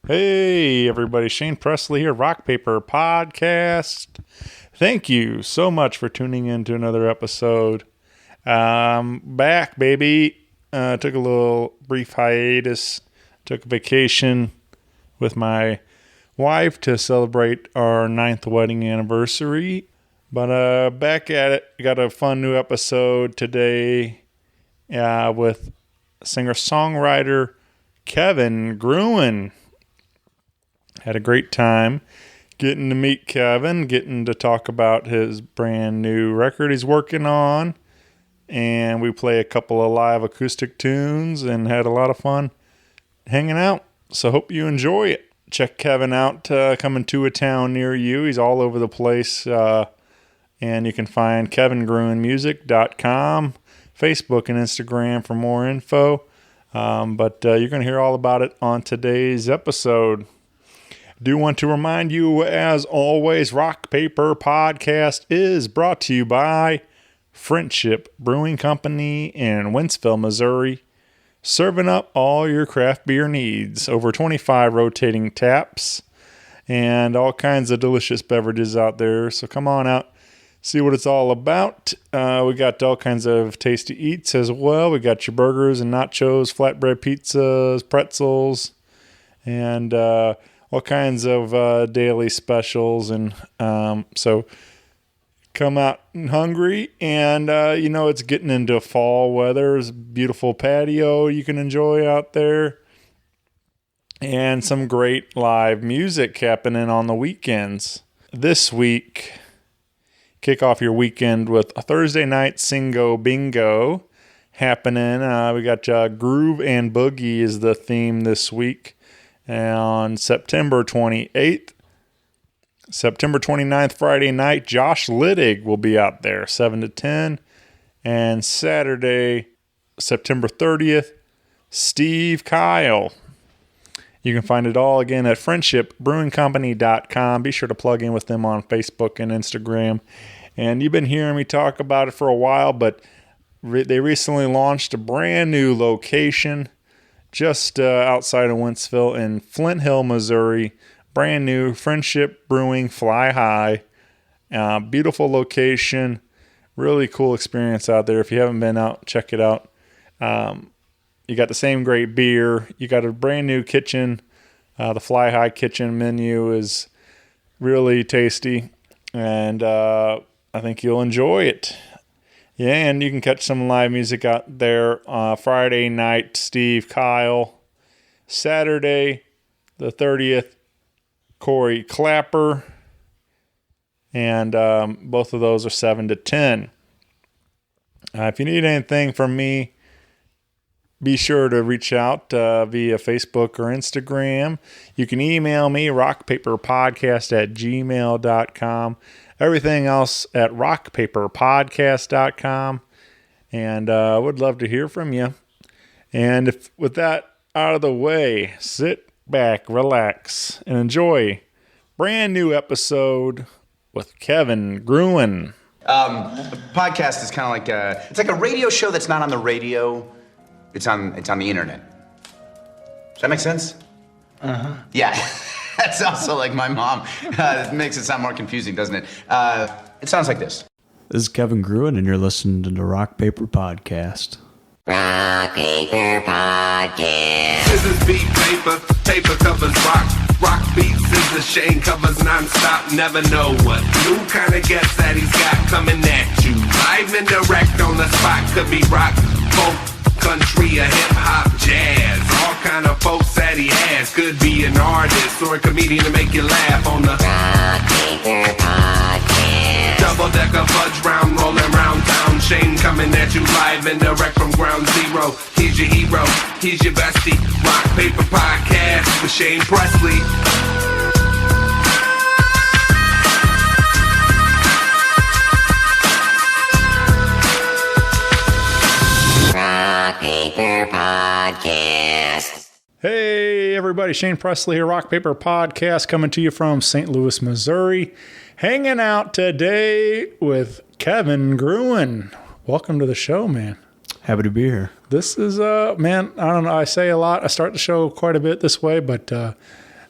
Hey, everybody. Shane Presley here, Rock Paper Podcast. Thank you so much for tuning in to another episode. Back, baby. Took a little brief hiatus. Took a vacation with my wife to celebrate our 9th wedding anniversary. But back at it. Got a fun new episode today with singer-songwriter Kevin Gruen. Had a great time getting to meet Kevin, getting to talk about his brand new record he's working on. And we play a couple of live acoustic tunes and had a lot of fun hanging out. So hope you enjoy it. Check Kevin out coming to a town near you. He's all over the place. And you can find KevinGruenMusic.com, Facebook and Instagram for more info. But you're going to hear all about it on today's episode. Do want to remind you, as always, Rock Paper Podcast is brought to you by Friendship Brewing Company in Wentzville, Missouri. Serving up all your craft beer needs. Over 25 rotating taps and all kinds of delicious beverages out there. So come on out, see what it's all about. We got all kinds of tasty eats as well. We got your burgers and nachos, flatbread pizzas, pretzels, and all kinds of daily specials. And so come out hungry. And, it's getting into fall weather. There's a beautiful patio you can enjoy out there. And some great live music happening on the weekends. This week, kick off your weekend with a Thursday night Singo Bingo happening. We got Groove and Boogie is the theme this week. On September 28th, September 29th, Friday night, Josh Littig will be out there, 7 to 10. And Saturday, September 30th, Steve Kyle. You can find it all again at friendshipbrewingcompany.com. Be sure to plug in with them on Facebook and Instagram. And you've been hearing me talk about it for a while, but they recently launched a brand new location just outside of Wentzville in Flint Hill, Missouri. Brand new Friendship Brewing Fly High. Beautiful location. Really cool experience out there. If you haven't been out, check it out. You got the same great beer. You got a brand new kitchen. The Fly High kitchen menu is really tasty. And I think you'll enjoy it. Yeah, and you can catch some live music out there. Friday night, Steve Kyle. Saturday, the 30th, Corey Clapper. And both of those are 7 to 10. If you need anything from me, be sure to reach out via Facebook or Instagram. You can email me, rockpaperpodcast@gmail.com. Everything else at rockpaperpodcast.com. And I would love to hear from you. And with that out of the way, sit back, relax, and enjoy brand new episode with Kevin Gruen. The podcast is kind of like it's like a radio show that's not on the radio. It's on the internet. Does that make sense? Uh-huh. Yeah. That's also like my mom. It makes it sound more confusing, doesn't it? It sounds like this. This is Kevin Gruen, and you're listening to the Rock Paper Podcast. Rock Paper Podcast. This is beat paper, paper covers rock. Rock beats is the Shane covers non-stop. Never know what new kind of guest that he's got coming at you. Live and direct on the spot. Could be rock, folk, country, or hip-hop, jazz. All kind of folks that he has. Could be an artist or a comedian to make you laugh on the Rock Paper Podcast. double-decker fudge round, rolling round town. Shane coming at you live and direct from ground zero. He's your hero, he's your bestie. Rock Paper Podcast with Shane Presley. Rock Paper Podcast. Hey, everybody. Shane Presley here, Rock Paper Podcast, coming to you from St. Louis, Missouri. Hanging out today with Kevin Gruen. Welcome to the show, man. Happy to be here. This is, man, I don't know. I say a lot. I start the show quite a bit this way, but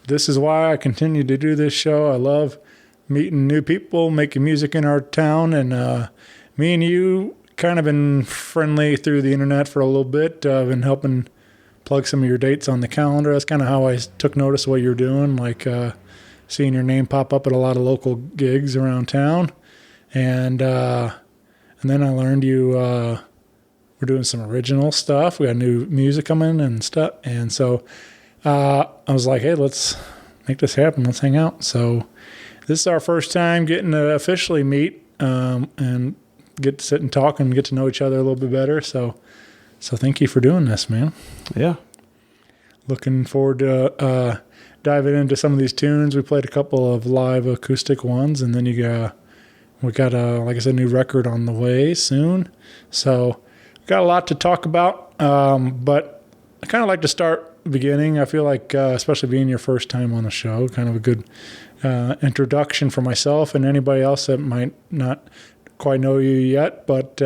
this is why I continue to do this show. I love meeting new people, making music in our town, and me and you kind of been friendly through the internet for a little bit. I've been helping plug some of your dates on the calendar. That's kind of how I took notice of what you're doing, like seeing your name pop up at a lot of local gigs around town. And then I learned you were doing some original stuff. We got new music coming and stuff. And so I was like, hey, let's make this happen. Let's hang out. So this is our first time getting to officially meet and get to sit and talk and get to know each other a little bit better. So thank you for doing this, man. Yeah. Looking forward to diving into some of these tunes. We played a couple of live acoustic ones, and then we got like I said, new record on the way soon. So got a lot to talk about, but I kind of like to start beginning. I feel like, especially being your first time on the show, kind of a good introduction for myself and anybody else that might not quite know you yet. But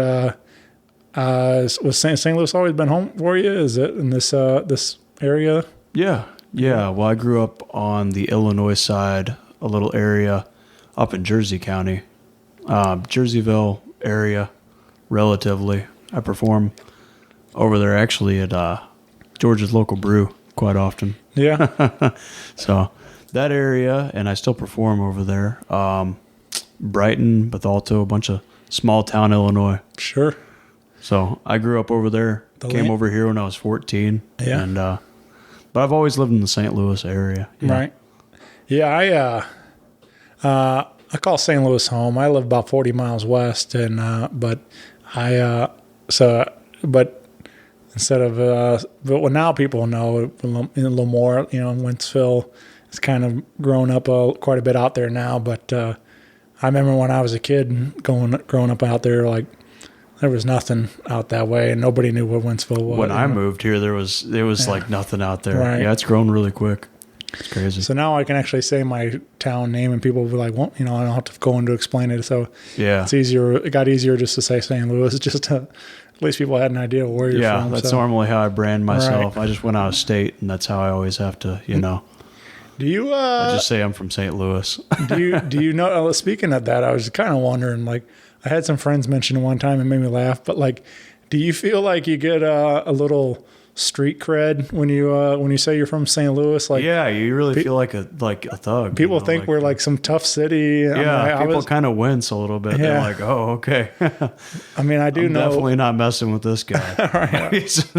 was St. Louis always been home for you? Is it in this area? Yeah. Well, I grew up on the Illinois side, a little area up in Jersey County, Jerseyville area, relatively. I perform over there actually at George's Local Brew quite often. Yeah. So that area, and I still perform over there. Brighton, Bethalto, a bunch of small town Illinois. Sure. So I grew up over there. Came over here when I was 14. Yeah. And but I've always lived in the St. Louis area. Right. Yeah, I call St. Louis home. I live about 40 miles west, and but instead of but now people know a little more. Wentzville has kind of grown up quite a bit out there now. But I remember when I was a kid growing up out there, like there was nothing out that way, and nobody knew what Wentzville was. When I moved here, there was like nothing out there. Right. Yeah, it's grown really quick. It's crazy. So now I can actually say my town name, and people will be like, well, I don't have to go in to explain it. So yeah, it's easier. It got easier just to say St. Louis, just to, at least people had an idea of where you're from. Yeah, that's normally how I brand myself. Right. I just went out of state, and that's how I always have to, Do you? I just say I'm from St. Louis. Do you know? Speaking of that, I was kind of wondering. Like, I had some friends mention it one time and made me laugh. But like, do you feel like you get a little street cred when you say you're from St. Louis? Like, yeah, you really feel like a thug. People think we're like some tough city. Yeah, people kind of wince a little bit. Yeah. They're like, oh, okay. I mean, I do know. Definitely not messing with this guy. Right.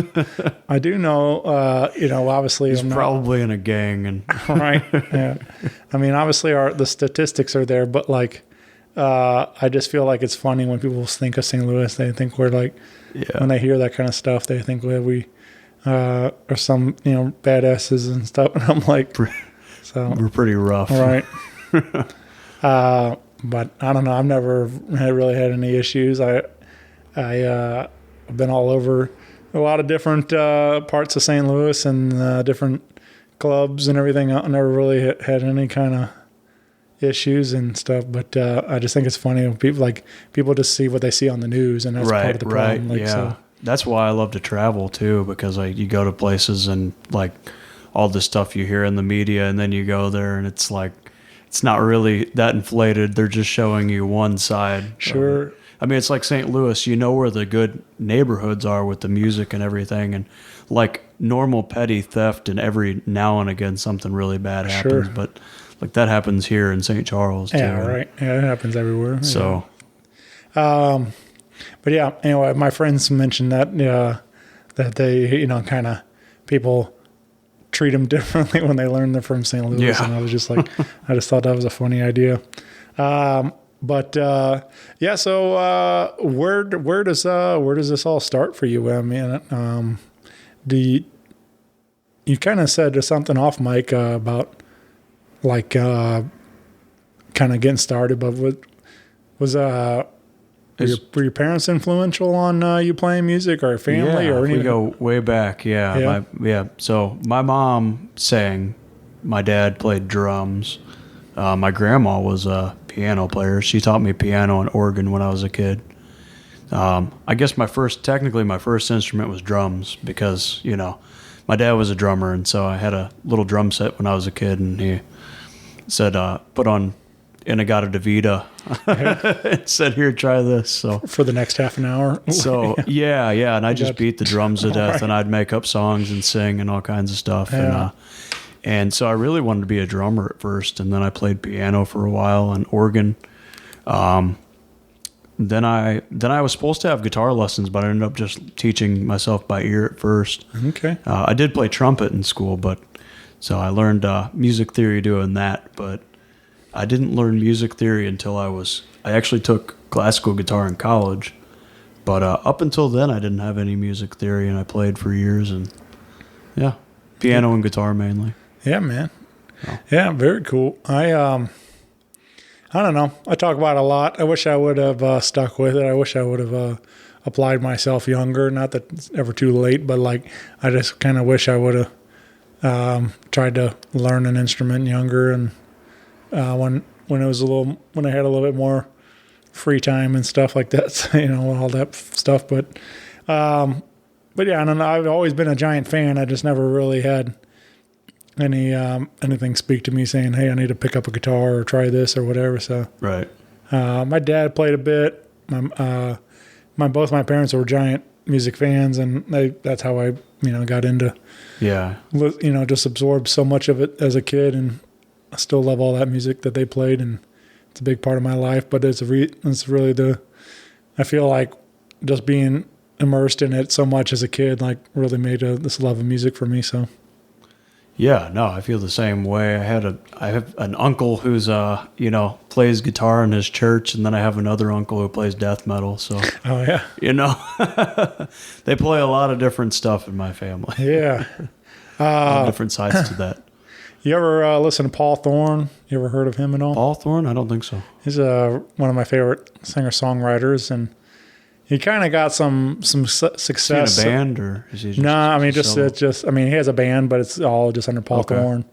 I do know. Obviously, he's probably in a gang, and right. Yeah. I mean, obviously, the statistics are there, but like, I just feel like it's funny when people think of St. Louis. They think we're like, when they hear that kind of stuff, they think we are some badasses and stuff. And I'm like, so we're pretty rough, right? But I don't know. I've never really had any issues. I've been all over a lot of different parts of St. Louis and different clubs and everything. I never really had any kind of issues and stuff. But I just think it's funny when people just see what they see on the news, and that's part of the problem. Right. So. That's why I love to travel too, because you go to places and like all the stuff you hear in the media, and then you go there and it's like it's not really that inflated. They're just showing you one side. Sure. I mean, it's like St. Louis. You know where the good neighborhoods are with the music and everything, and like normal petty theft, and every now and again something really bad happens. Sure. But like that happens here in St. Charles too. Yeah, right. Yeah, it happens everywhere. So. Yeah. But yeah, anyway, my friends mentioned that that they, kind of people treat them differently when they learn they're from St. Louis, and I was just like, I just thought that was a funny idea. But yeah, so where does this all start for you? I mean, you kind of said something off mic about like kind of getting started, but were your parents influential on you playing music, or family, or anything? We go way back. Yeah. So my mom sang. My dad played drums. My grandma was a piano player. She taught me piano and organ when I was a kid. I guess my first instrument was drums, because my dad was a drummer, and so I had a little drum set when I was a kid, and he said, put on Inagata Davida and said, here, try this. So For the next half an hour. so yeah, and I just beat the drums to death, and I'd make up songs and sing and all kinds of stuff. Yeah. And so I really wanted to be a drummer at first, and then I played piano for a while and organ. Then I was supposed to have guitar lessons, but I ended up just teaching myself by ear at first. Okay. I did play trumpet in school, but so I learned music theory doing that, but I didn't learn music theory until I actually took classical guitar in college. But up until then, I didn't have any music theory, and I played for years, and piano and guitar mainly. Yeah, man. Yeah, very cool. I don't know. I talk about it a lot. I wish I would have stuck with it. I wish I would have applied myself younger. Not that it's ever too late, but like I just kind of wish I would have tried to learn an instrument younger, and when it was when I had a little bit more free time and stuff like that. So, all that stuff. But yeah, I don't know. I've always been a giant fan. I just never really had anything speak to me saying, hey, I need to pick up a guitar or try this or whatever. So Right. my dad played a bit. Both my parents were giant music fans, and that's how I got into just absorbed so much of it as a kid, and I still love all that music that they played, and it's a big part of my life. But it's really I feel like just being immersed in it so much as a kid like really made this love of music for me. So Yeah, no, I feel the same way. I have an uncle who's plays guitar in his church, and then I have another uncle who plays death metal. So oh yeah, they play a lot of different stuff in my family. yeah. Different sides to that. You ever listen to Paul Thorne? You ever heard of him at all? Paul Thorne? I don't think so. He's one of my favorite singer-songwriters, and he kind of got some success. Is he in a band, or is he just? No, I mean solo? he has a band, but it's all just under Paul Thorne.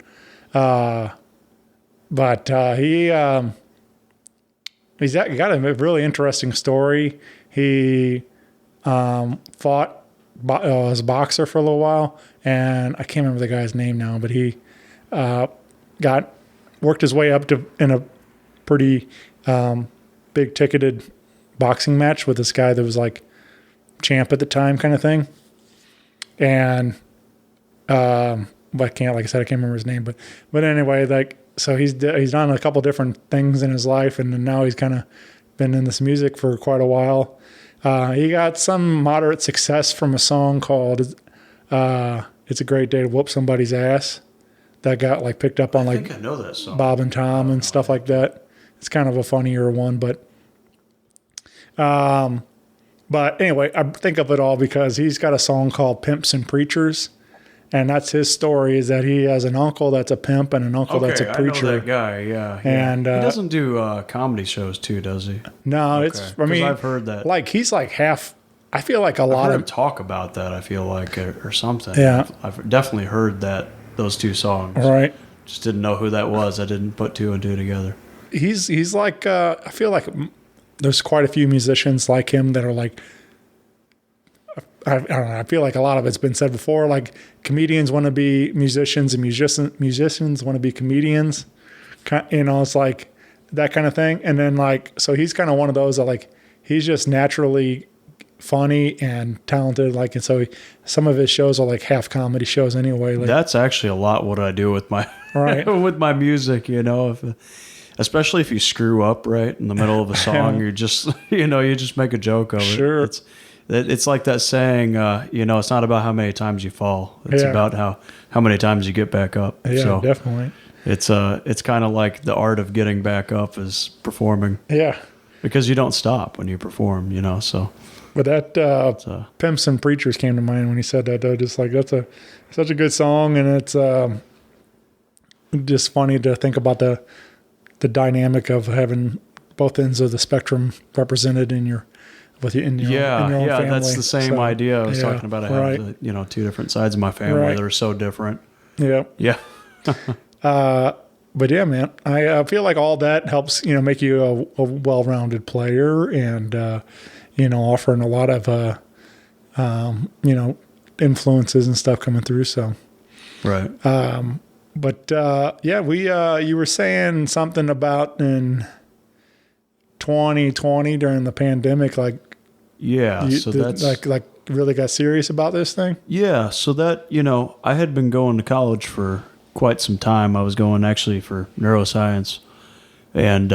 But he's got a really interesting story. He fought as a boxer for a little while, and I can't remember the guy's name now, but he worked his way up to in a pretty big ticketed boxing match with this guy that was like champ at the time kind of thing. And but like I said, I can't remember his name, but anyway, so he's done a couple different things in his life, and now he's kind of been in this music for quite a while. He got some moderate success from a song called It's a Great Day to Whoop Somebody's Ass that got like picked up on I think I know that song. Bob and Tom and stuff like that. It's kind of a funnier one, but anyway, I think of it all because he's got a song called Pimps and Preachers, and that's his story, is that he has an uncle that's a pimp and an uncle that's a preacher. I know that guy, yeah. And he doesn't do comedy shows too, does he? No, Okay. I've heard that. Like he's like half. I feel like a lot I've of talk about that. I feel like or something. Yeah. I've definitely heard those two songs. right. Just didn't know who that was. I didn't put two and two together. He's like I feel like there's quite a few musicians like him that are like. I don't know. I feel like a lot of it's been said before. Like comedians want to be musicians, and musicians want to be comedians. It's like that kind of thing. And then so he's kind of one of those that he's just naturally funny and talented. And so some of his shows are like half comedy shows anyway. That's actually a lot what I do with my with my music. Especially if you screw up right in the middle of a song, you're just you just make a joke of it. Sure. It's like that saying, it's not about how many times you fall. It's about how many times you get back up. Yeah, so definitely. It's kind of like the art of getting back up is performing. Yeah. Because you don't stop when you perform, so. But that Pimps and Preachers came to mind when he said that, though. Just like that's such a good song, and it's just funny to think about the dynamic of having both ends of the spectrum represented in your own family. That's the same idea I was talking about. I have two different sides of my family that are so different. Yeah. But yeah, man, I feel like all that helps make you a well-rounded player, and offering a lot of influences and stuff coming through. So, Right. but yeah, you were saying something about in 2020 during the pandemic, like like really got serious about this thing. Yeah, so that, I had been going to college for quite some time. I was going actually for neuroscience, and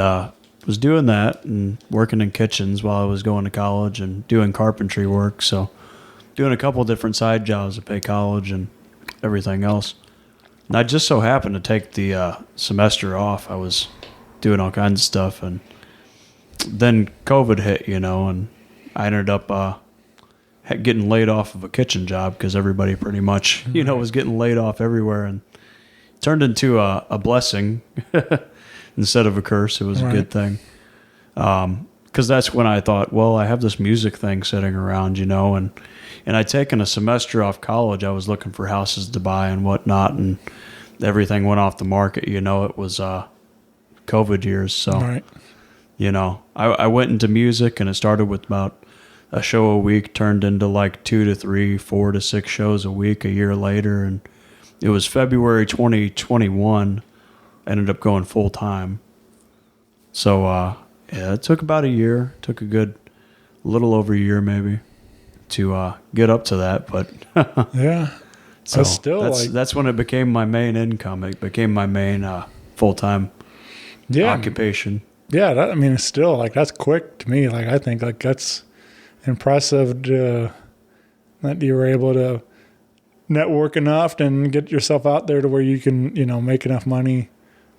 was doing that and working in kitchens while I was going to college and doing carpentry work. So doing a couple different side jobs to pay college and everything else. And I just so happened to take the semester off. I was doing all kinds of stuff, and then COVID hit, and I ended up getting laid off of a kitchen job because everybody pretty much, was getting laid off everywhere, and it turned into a blessing instead of a curse. It was a good thing. Because that's when I thought, well, I have this music thing sitting around, and I'd taken a semester off college. I was looking for houses to buy and whatnot, and everything went off the market. It was COVID years. So, I went into music, and it started with about a show a week, turned into like 2 to 3, 4 to 6 shows a week a year later. And it was February 2021, ended up going full time. So, it took about a year, took a little over a year maybe to get up to that. But yeah, so that's that's when it became my main income. It became my main full-time occupation. Yeah, it's still like that's quick to me. Like I think like that's impressive that you were able to network enough and get yourself out there to where you can make enough money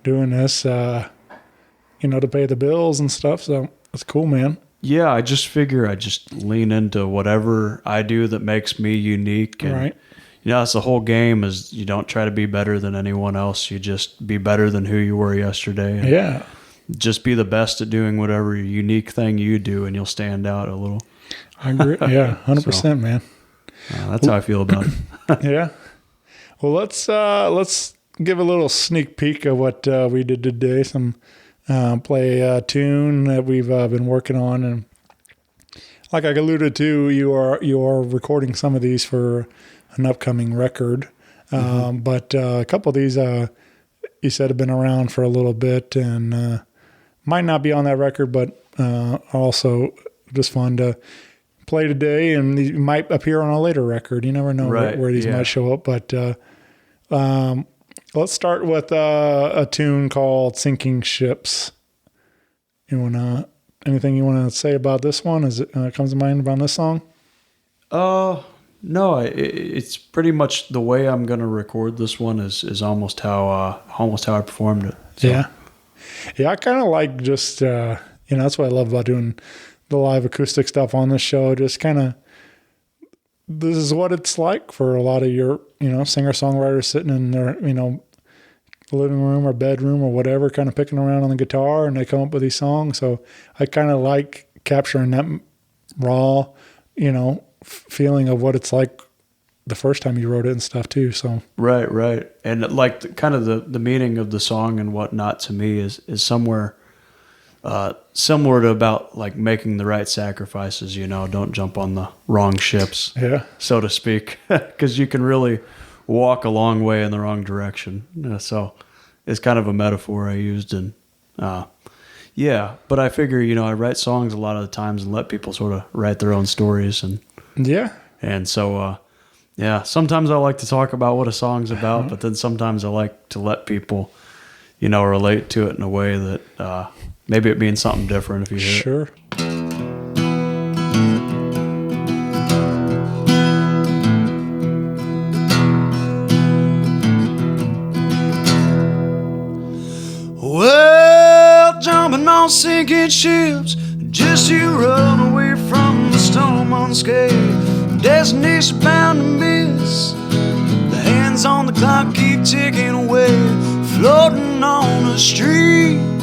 doing this. To pay the bills and stuff. So it's cool, man. Yeah, I just figure I just lean into whatever I do that makes me unique. And, right. That's the whole game is you don't try to be better than anyone else. You just be better than who you were yesterday. And yeah. Just be the best at doing whatever unique thing you do, and you'll stand out a little. I agree. Yeah, 100%, man. That's how I feel about it. Yeah. Well, let's give a little sneak peek of what we did today. Play a tune that we've been working on, and like I alluded to, you are recording some of these for an upcoming record. But a couple of these you said have been around for a little bit and might not be on that record, but also just fun to play today, and these might appear on a later record. You never know where these might show up, but let's start with a tune called Sinking Ships. Anything you want to say about this one? Is it comes to mind about this song? No, it's pretty much the way I'm going to record this one is almost how I performed it. So. Yeah. I kind of like just that's what I love about doing the live acoustic stuff on this show. Just kind of, this is what it's like for a lot of your singer-songwriters sitting in their living room or bedroom or whatever, kind of picking around on the guitar, and they come up with these songs. So I kind of like capturing that raw feeling of what it's like the first time you wrote it and stuff too. So right, and like kind of the meaning of the song and whatnot to me is somewhere similar to about like making the right sacrifices. Don't jump on the wrong ships, so to speak, because you can really walk a long way in the wrong direction. So it's kind of a metaphor I used, and but I figure I write songs a lot of the times and let people sort of write their own stories, and so sometimes I like to talk about what a song's about, but then sometimes I like to let people relate to it in a way that maybe it means something different if you hear it. Sure. Well, jumping on sinking ships, just to run away from the storm unscathed. Destination bound to miss. The hands on the clock keep ticking away, floating on a stream,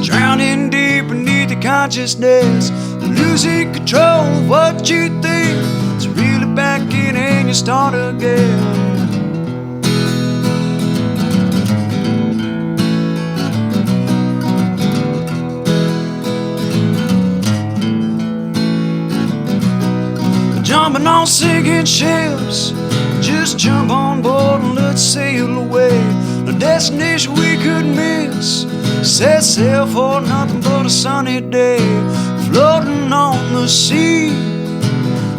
drowning deep beneath the consciousness, losing control of what you think. It's really back in and you start again. Jumping on sinking ships, just jump on board and let's sail away. The destination we could miss, set sail for nothing but a sunny day. Floating on the sea,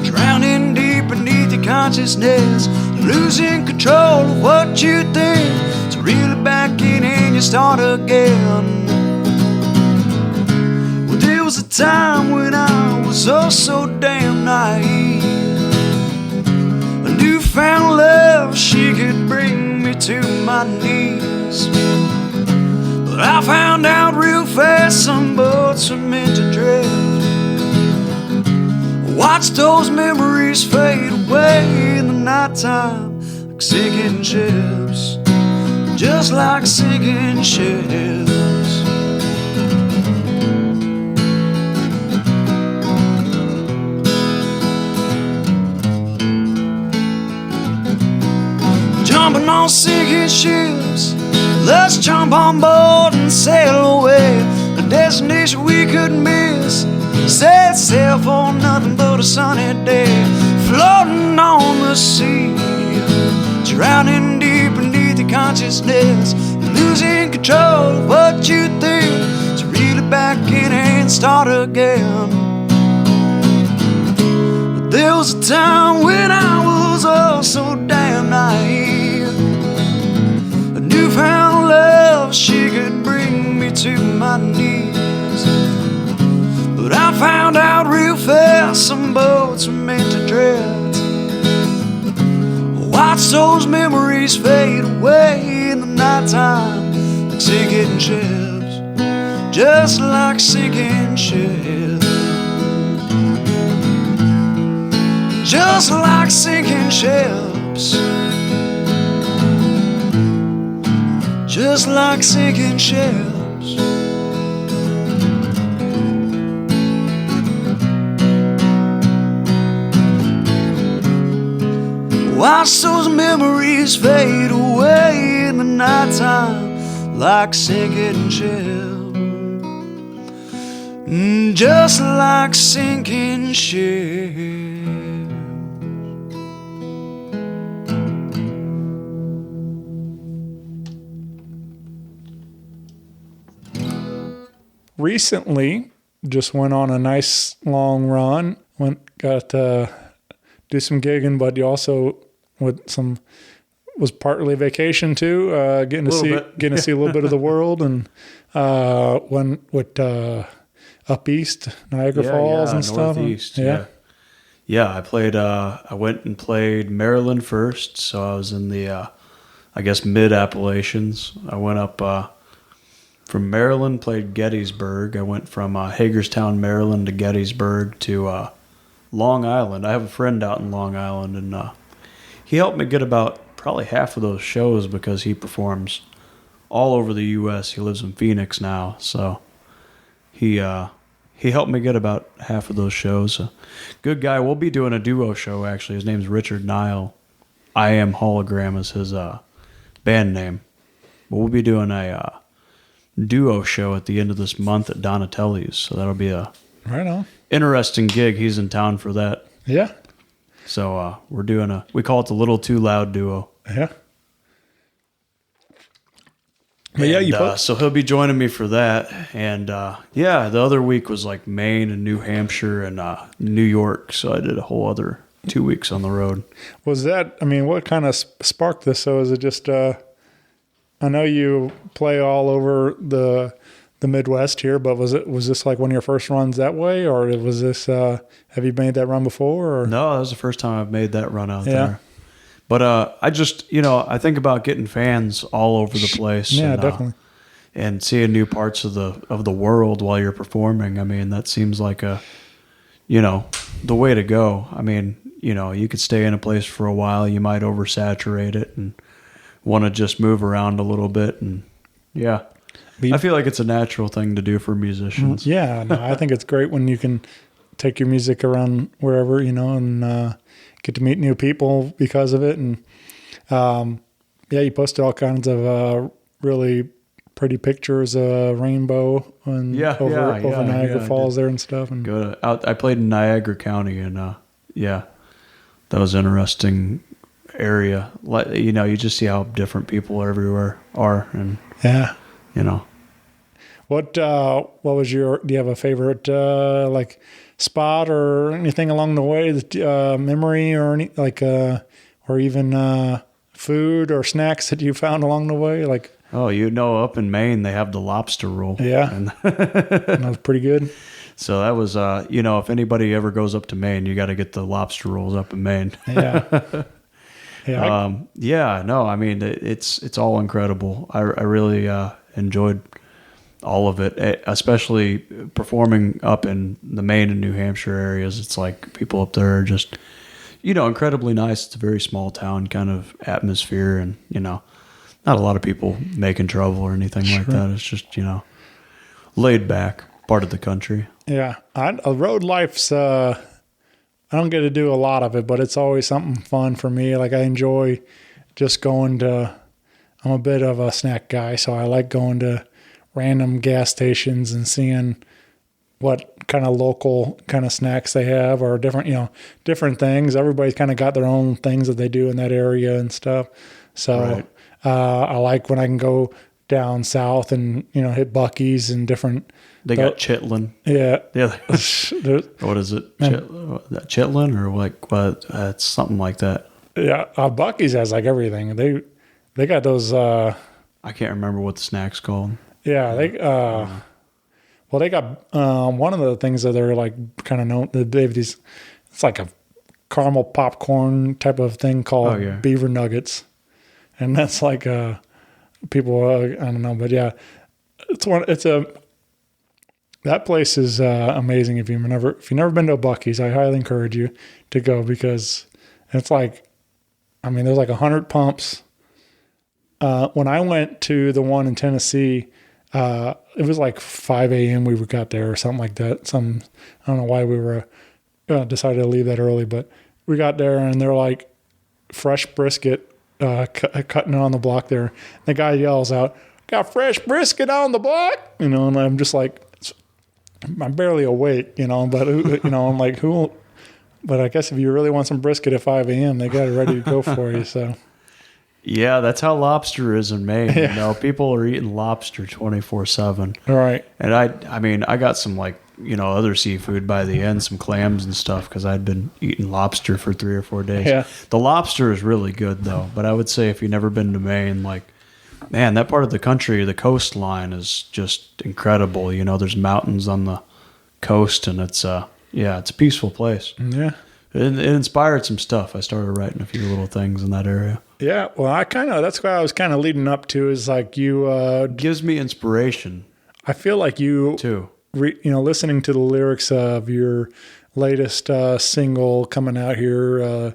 drowning deep beneath your consciousness, losing control of what you think. So reel it back in and you start again. Well, there was a time when I was oh so damn naive. A newfound love, she could bring me to my knees. But I found out real fast some boats were meant to drift. Watch those memories fade away in the nighttime like sinking ships, just like sinking ships. Jumping on sinking ships, let's jump on board and sail away. The destination we could miss, set sail for nothing but a sunny day. Floating on the sea, drowning deep beneath your consciousness, losing control of what you think. So reel it back in and start again. But there was a time when I was oh so damn naive. A newfound love, she could bring me to my knees. But I found out real fast some boats were meant to drift. Watch those memories fade away in the nighttime like sinking ships, just like sinking ships, just like sinking ships, just like sinking ships. Watch those memories fade away in the nighttime like sinking ships, just like sinking ships. Recently, just went on a nice long run. Got to do some gigging, but you also was partly vacation too. Getting to see a little bit of the world, and went with up east, Niagara Falls and stuff. Northeast, yeah. I played. I went and played Maryland first, so I was in the, I guess mid Appalachians. I went up from Maryland, played Gettysburg. I went from Hagerstown, Maryland to Gettysburg to Long Island. I have a friend out in Long Island, and he helped me get about probably half of those shows because he performs all over the U.S. He lives in Phoenix now, so he helped me get about half of those shows. Good guy. We'll be doing a duo show, actually. His name's Richard Nile. I Am Hologram is his band name. But we'll be doing a duo show at the end of this month at Donatelli's, so that'll be a right on interesting gig. He's in town for that. Yeah. So we're doing we call it the Little Too Loud duo. Yeah. But and, so he'll be joining me for that. And the other week was like Maine and New Hampshire and New York. So I did a whole other 2 weeks on the road. Was that, I mean, what kind of sparked this? So is it just, I know you play all over the Midwest here, but was this like one of your first runs that way, or was this, have you made that run before? Or? No, that was the first time I've made that run out there. But I just, I think about getting fans all over the place. Yeah, and, definitely. And seeing new parts of the world while you're performing. I mean, that seems like the way to go. I mean, you could stay in a place for a while. You might oversaturate it and want to just move around a little bit. And I feel like it's a natural thing to do for musicians. Yeah, no, I think it's great when you can take your music around wherever, and get to meet new people because of it. And you posted all kinds of really pretty pictures, rainbow and over Niagara Falls there and stuff. And I played in Niagara County, and that was interesting area. Like, you know, you just see how different people everywhere are, and Yeah. you know. What was do you have a favorite like spot or anything along the way, memory or any like or even food or snacks that you found along the way? Like, Oh, you know, up in Maine they have the lobster roll. Yeah. And that was pretty good. so that was you know, if anybody ever goes up to Maine, you got to get the lobster rolls up in Maine. Yeah. Yeah. Yeah, no, I mean it's all incredible. I really enjoyed all of it, especially performing up in the Maine and New Hampshire areas. It's like people up there are just, you know, incredibly nice. It's a very small town kind of atmosphere, and you know, not a lot of people making trouble or anything like that. It's just, you know, laid back part of the country. Yeah. Road life's I don't get to do a lot of it, but it's always something fun for me. Like I enjoy just going to, I'm a bit of a snack guy, so I like going to random gas stations and seeing what kind of local kind of snacks they have, or different, you know, different things. Everybody's kind of got their own things that they do in that area and stuff. So Right. I like when I can go down south and, you know, hit Buc-ee's and different. They got chitlin. Yeah. Yeah. There's- What is it? Chitlin or like what? It's something like that. Yeah, Buc-ee's has like everything. They got those. I can't remember what the snack's called. Yeah, well, they got one of the things that they're like kind of known. They have these. It's like a caramel popcorn type of thing called Beaver Nuggets, and that's like people. I don't know, but yeah, that place is amazing. If you've never been to a Buc-ee's, I highly encourage you to go, because it's like, I mean, there's like 100 pumps. When I went to the one in Tennessee, it was like 5 a.m. we got there or something like that. I don't know why we were decided to leave that early, but we got there and they're like fresh brisket cutting it on the block there. The guy yells out, "Got fresh brisket on the block!" You know, and I'm just like, I'm barely awake, you know, but you know, I'm like, who? But I guess if you really want some brisket at 5 a.m., they got it ready to go for you. So. Yeah, that's how lobster is in Maine. You know, people are eating lobster 24/7. Right. And I mean, I got some like, you know, other seafood by the end, some clams and stuff, because I'd been eating lobster for 3 or 4 days. Yeah. The lobster is really good though. But I would say if you've never been to Maine, like, man, that part of the country, the coastline is just incredible. You know, there's mountains on the coast, and it's it's a peaceful place. Yeah. It inspired some stuff. I started writing a few little things in that area. Yeah, well, that's what I was kind of leading up to, is like you. Gives me inspiration. I feel like you too. Listening to the lyrics of your latest single coming out here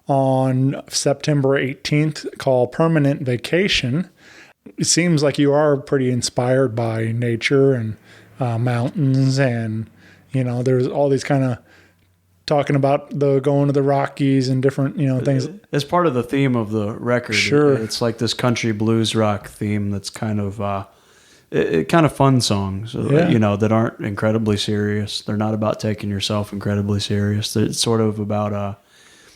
on September 18th, called "Permanent Vacation." It seems like you are pretty inspired by nature and mountains, and you know, there's all these kind of talking about going to the Rockies and different, you know, things. It's part of the theme of the record. Sure. It's like this country blues rock theme that's kind of kind of fun songs, you know, that aren't incredibly serious. They're not about taking yourself incredibly serious. It's sort of about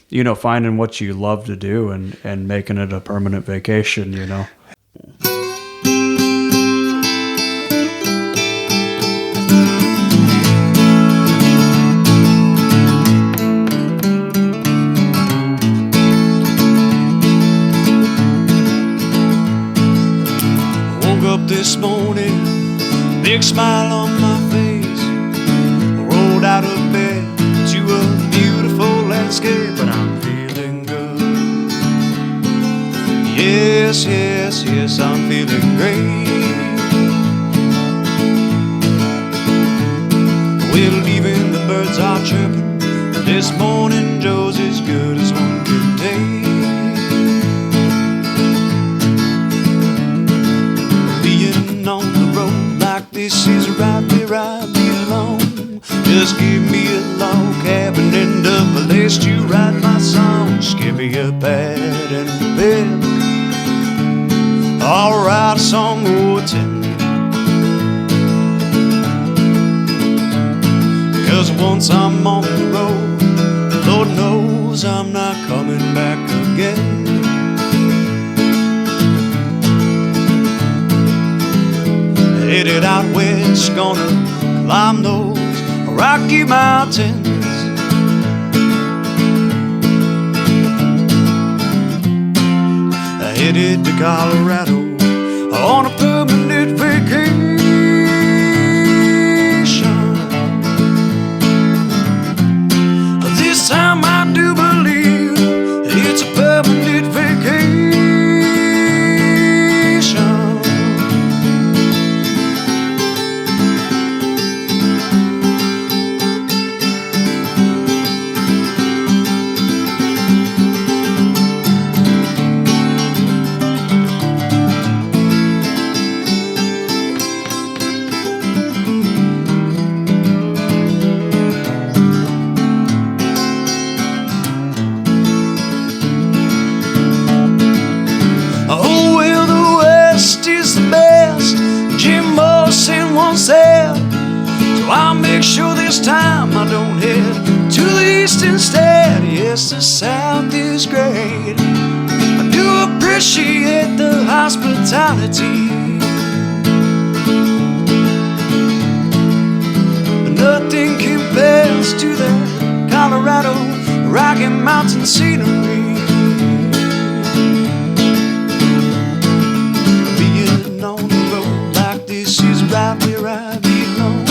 you know, finding what you love to do and making it a permanent vacation, you know. This morning, big smile on my face, rolled out of bed to a beautiful landscape, but I'm feeling good. Yes, yes, yes, I'm feeling great. Well, even the birds are chirping. This morning Joe's as good as one can take. On the road like this is right where I belong. Just give me a log cabin and a place to write my songs. Give me a pad and a pen, I'll write a song or 10. Cause once I'm on the road, Lord knows I'm not Headed out west, gonna climb those Rocky Mountains. Headed to Colorado on a permanent vacation. This time I do believe it's a permanent vacation. Oh, well, the West is the best, Jim Morrison once said. So I'll make sure this time I don't head to the East instead. Yes, the South is great. I do appreciate the hospitality, but nothing compares to the Colorado Rocky Mountain scenery. Being on the road like this is right where I belong.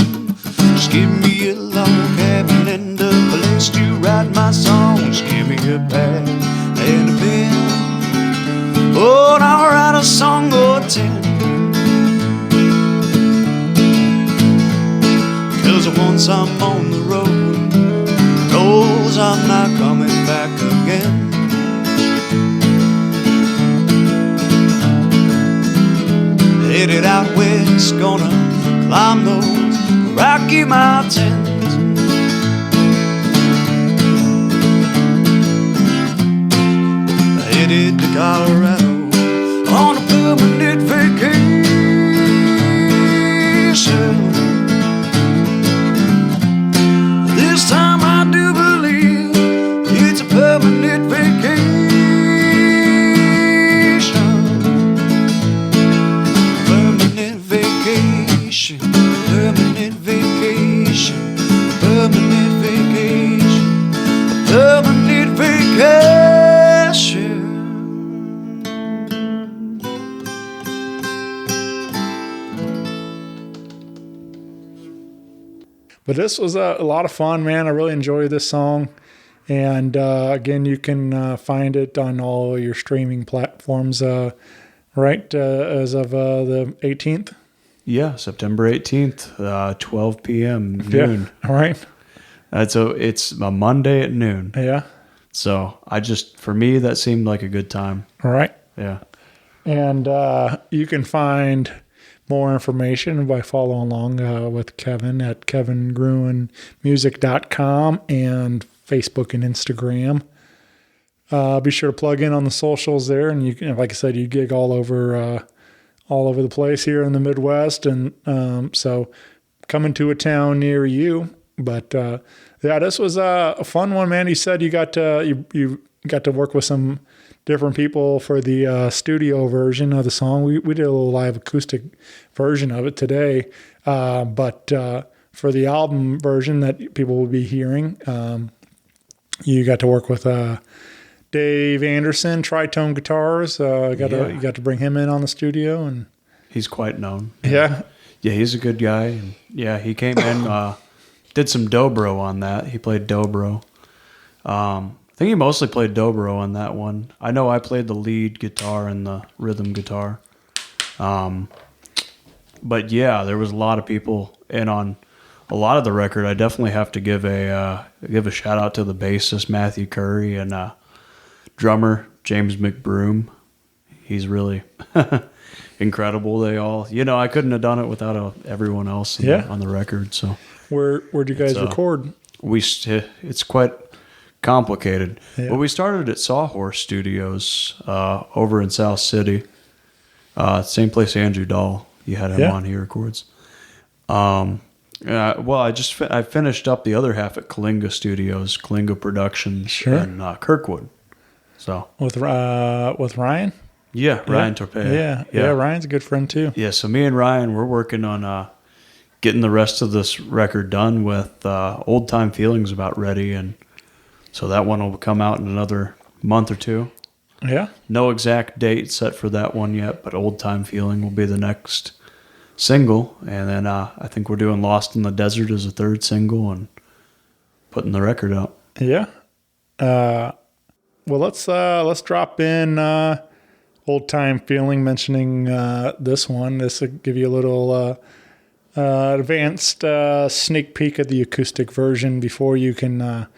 Just give me a log cabin and a place to write my songs. Give me a pad and a pen. Oh, and I'll write a song or 10. 'Cause once I'm on the road, knows I'm not coming back again. Headed out west, gonna climb those Rocky Mountains. Headed to Colorado on a permanent vacation. This time I do believe it's a permanent vacation. Permanent vacation. Permanent vacation. Permanent vacation. Permanent vacation. But this was a lot of fun, man. I really enjoyed this song. And again, you can find it on all your streaming platforms, right, as of the 18th? Yeah, September 18th, 12 p.m. noon. Yeah, all right. It's a Monday at noon. Yeah, So for me, that seemed like a good time. all right. Yeah. And you can find more information by following along with Kevin at kevingruenmusic.com and Facebook and Instagram. Be sure to plug in on the socials there, and you can, like I said, you gig all over the place here in the Midwest, and so coming to a town near you. But yeah, this was a fun one, man. You said you got to got to work with some different people for the studio version of the song. We did a little live acoustic version of it today, but for the album version that people will be hearing, you got to work with Dave Anderson, Tritone Guitars. You got to bring him in on the studio, and He's quite known. yeah, He's a good guy. And yeah, he came in, did some dobro on that. He played dobro. I think he mostly played dobro on that one. I know I played the lead guitar and the rhythm guitar. But yeah, there was a lot of people in on a lot of the record. I definitely have to give a shout out to the bassist Matthew Curry and drummer James McBroom. He's really incredible. They all, I couldn't have done it without everyone else on the record. So where'd you guys record? It's quite complicated, Yeah. but we started at Sawhorse Studios over in South City. Same place Andrew Dahl. You had him on. He records. Well, I finished up the other half at Kalinga Studios, Kalinga Productions, in Kirkwood. So With Ryan? Yeah, Ryan Torpea. Yeah, Ryan's a good friend too. Yeah, so me and Ryan, we're working on getting the rest of this record done with Old Time Feelings about ready. And so that one will come out in another month or two. Yeah. No exact date set for that one yet, but Old Time Feeling will be the next single. And then I think we're doing Lost in the Desert as a third single and putting the record out. Yeah. Well, let's drop in Old Time Feeling, mentioning this one. This will give you a little advanced sneak peek at the acoustic version before you can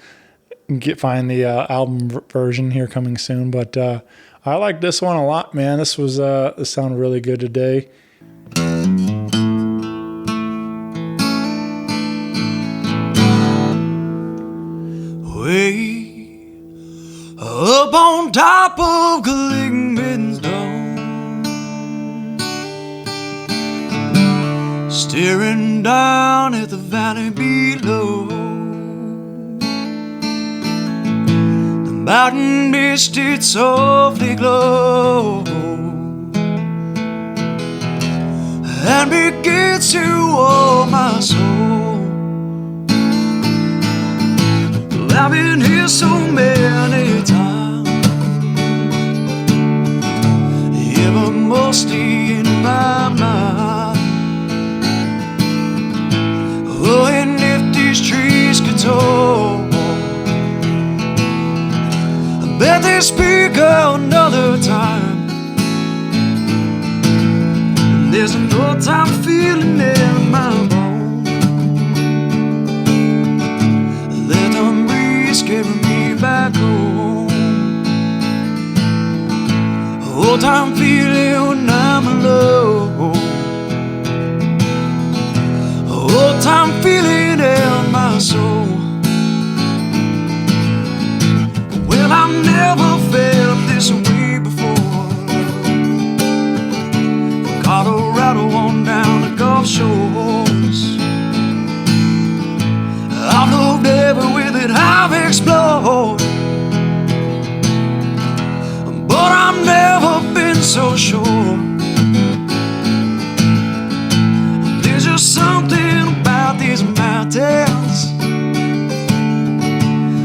find the album version here coming soon. But I like this one a lot, man. This sounded really good today. Way up on top of Glenman's Dome, staring down at the valley below. The mountain mist, it softly glows and begins to warm my soul. I've been here so many times, ever mostly in my mind. Oh, and if these trees could talk, I bet they speak another time. And there's no time feeling in my bones. Let them carry me back home. Old time feeling when I'm alone. Old time feeling in my soul. Well, I've never felt this way before. Colorado on down the Gulf Shores. I've loved everywhere that I've explored, but I've never been so sure. There's just something about these mountains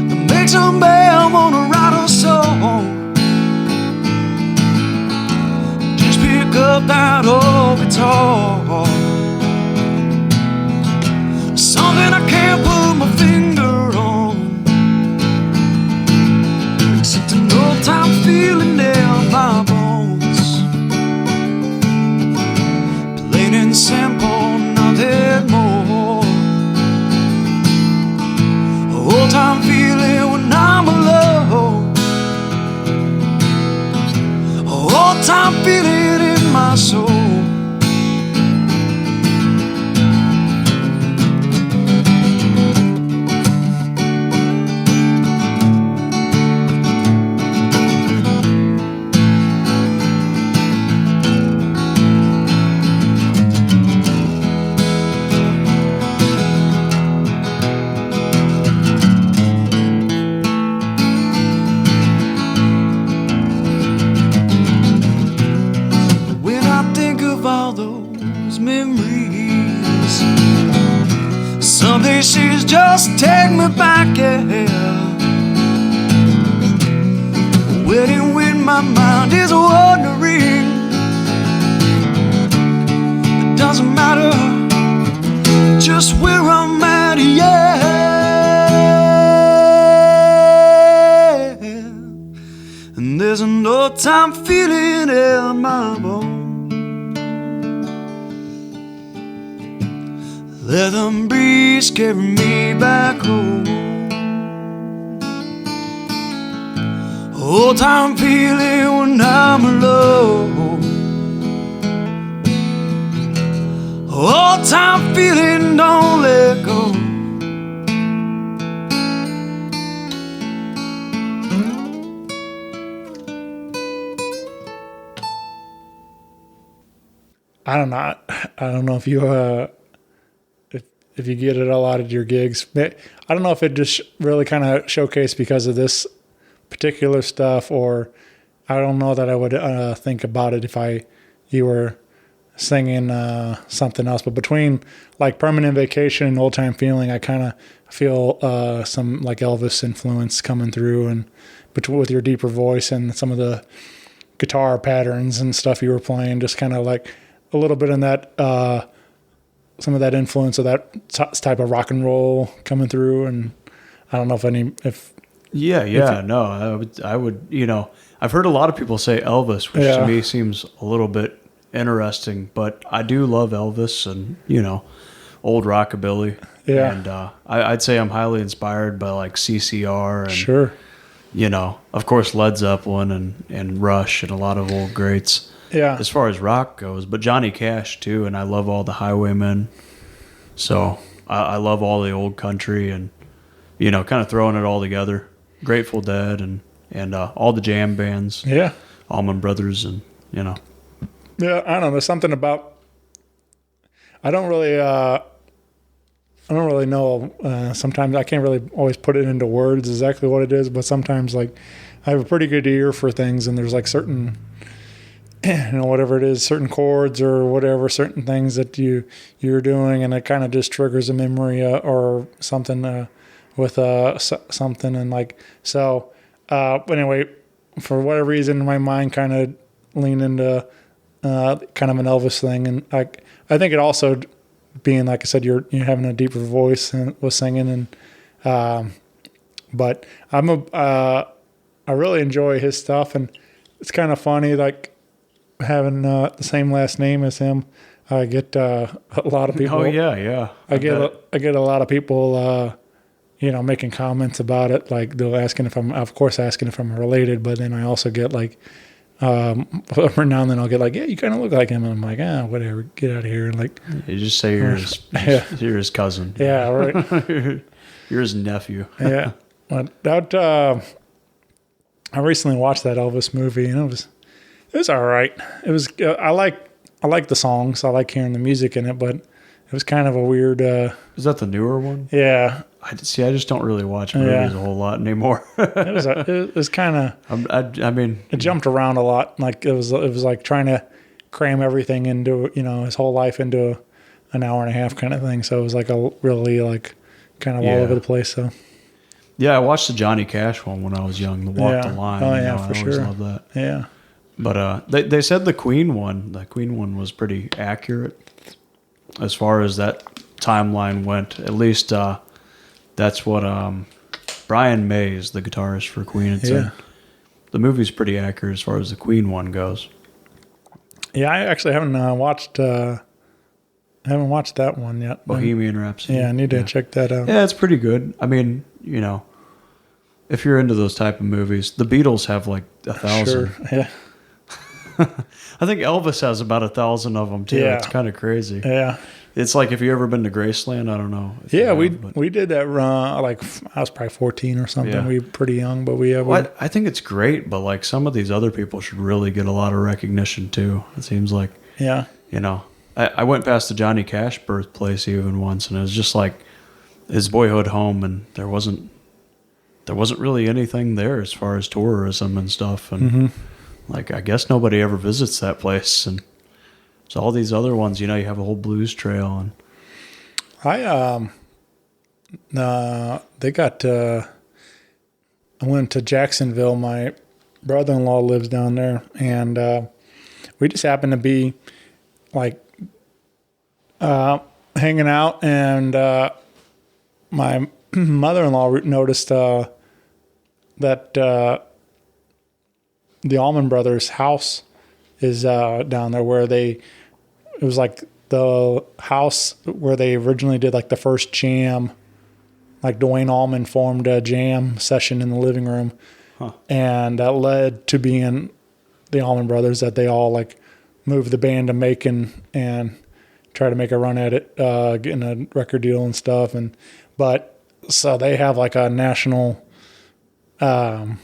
that makes a man wanna write a song. Just pick up that old guitar, something I can't put my finger on, except an old time feeling in my bones. Plain and simple, nothing more. Old time feeling when I'm alone. Old time feeling in my soul. Just take me back, yeah. Waiting when my mind is wandering. It doesn't matter just where I'm at, yeah. And there's an old time feeling in my bones. Let them breeze carry me back home. Old time feeling when I'm alone. Old time feeling, don't let go. I don't know if you if you get it a lot at your gigs. I don't know if it just really kind of showcased because of this particular stuff, or I don't know that I would think about it if you were singing something else. But between like Permanent Vacation and Old Time Feeling, I kind of feel some like Elvis influence coming through, and with your deeper voice and some of the guitar patterns and stuff you were playing, just kind of like a little bit in that some of that influence of that type of rock and roll coming through. And I don't know if I would, you know, I've heard a lot of people say Elvis, which to me seems a little bit interesting, but I do love Elvis and, you know, old rockabilly. Yeah. And I'd say I'm highly inspired by like CCR and, sure, you know, of course, Led Zeppelin and Rush and a lot of old greats. Yeah. As far as rock goes, but Johnny Cash too, and I love all the Highwaymen. So I love all the old country and, you know, kind of throwing it all together. Grateful Dead and all the jam bands. Yeah. Allman Brothers and, you know. Yeah, I don't know. There's something about, I don't really know. Sometimes I can't really always put it into words exactly what it is, but sometimes like I have a pretty good ear for things, and there's like certain, you know, whatever it is, certain chords or whatever, certain things that you're doing, and it kind of just triggers a memory or something with something, and like so. But anyway, for whatever reason, my mind kind of leaned into kind of an Elvis thing, and I think it also being like I said, you're having a deeper voice and was singing, and but I really enjoy his stuff, and it's kind of funny like having the same last name as him. I get a lot of people. Oh yeah. I get a lot of people. You know, making comments about it, like they'll asking if I'm related, but then I also get like, every now and then I'll get like, yeah, you kind of look like him, and I'm like, whatever, get out of here, and like, you just say you're his cousin. Yeah, right. You're his nephew. Yeah, but that I recently watched that Elvis movie, and it was all right. It was I like the songs, I like hearing the music in it, but it was kind of a weird. Is that the newer one? Yeah. I just don't really watch movies a whole lot anymore. it was kind of. I mean, it jumped around a lot. Like it was like trying to cram everything into, you know, his whole life into an hour and a half kind of thing. So it was like a really like kind of all over the place. So. Yeah, I watched the Johnny Cash one when I was young. The Walk the Line. Oh yeah, for I sure. always love that. Yeah. But they said the Queen one was pretty accurate as far as that timeline went. At least that's what Brian May is the guitarist for Queen had said. The movie's pretty accurate as far as the Queen one goes. Yeah, I actually haven't watched that one yet. Bohemian Rhapsody. Yeah, I need to check that out. Yeah, it's pretty good. I mean, you know, if you're into those type of movies, the Beatles have like 1,000. Sure. Yeah. I think Elvis has about 1,000 of them too. Yeah. It's kind of crazy. Yeah. It's like, if you ever been to Graceland, I don't know. Yeah, we did that run. Like I was probably 14 or something. Yeah. We were pretty young, but I think it's great, but like some of these other people should really get a lot of recognition too. It seems like, yeah, you know, I went past the Johnny Cash birthplace even once, and it was just like his boyhood home, and there wasn't really anything there as far as tourism and stuff, and like I guess nobody ever visits that place, and so all these other ones, you know, you have a whole blues trail, and they got. I went to Jacksonville. My brother-in-law lives down there, and we just happened to be like hanging out, and my mother-in-law noticed that the Allman Brothers' house is down there, where it was like the house where they originally did like the first jam. Like Dwayne Allman formed a jam session in the living room, and that led to being the Allman Brothers, that they all like moved the band to Macon and try to make a run at it, getting a record deal and stuff. So they have like a national, it's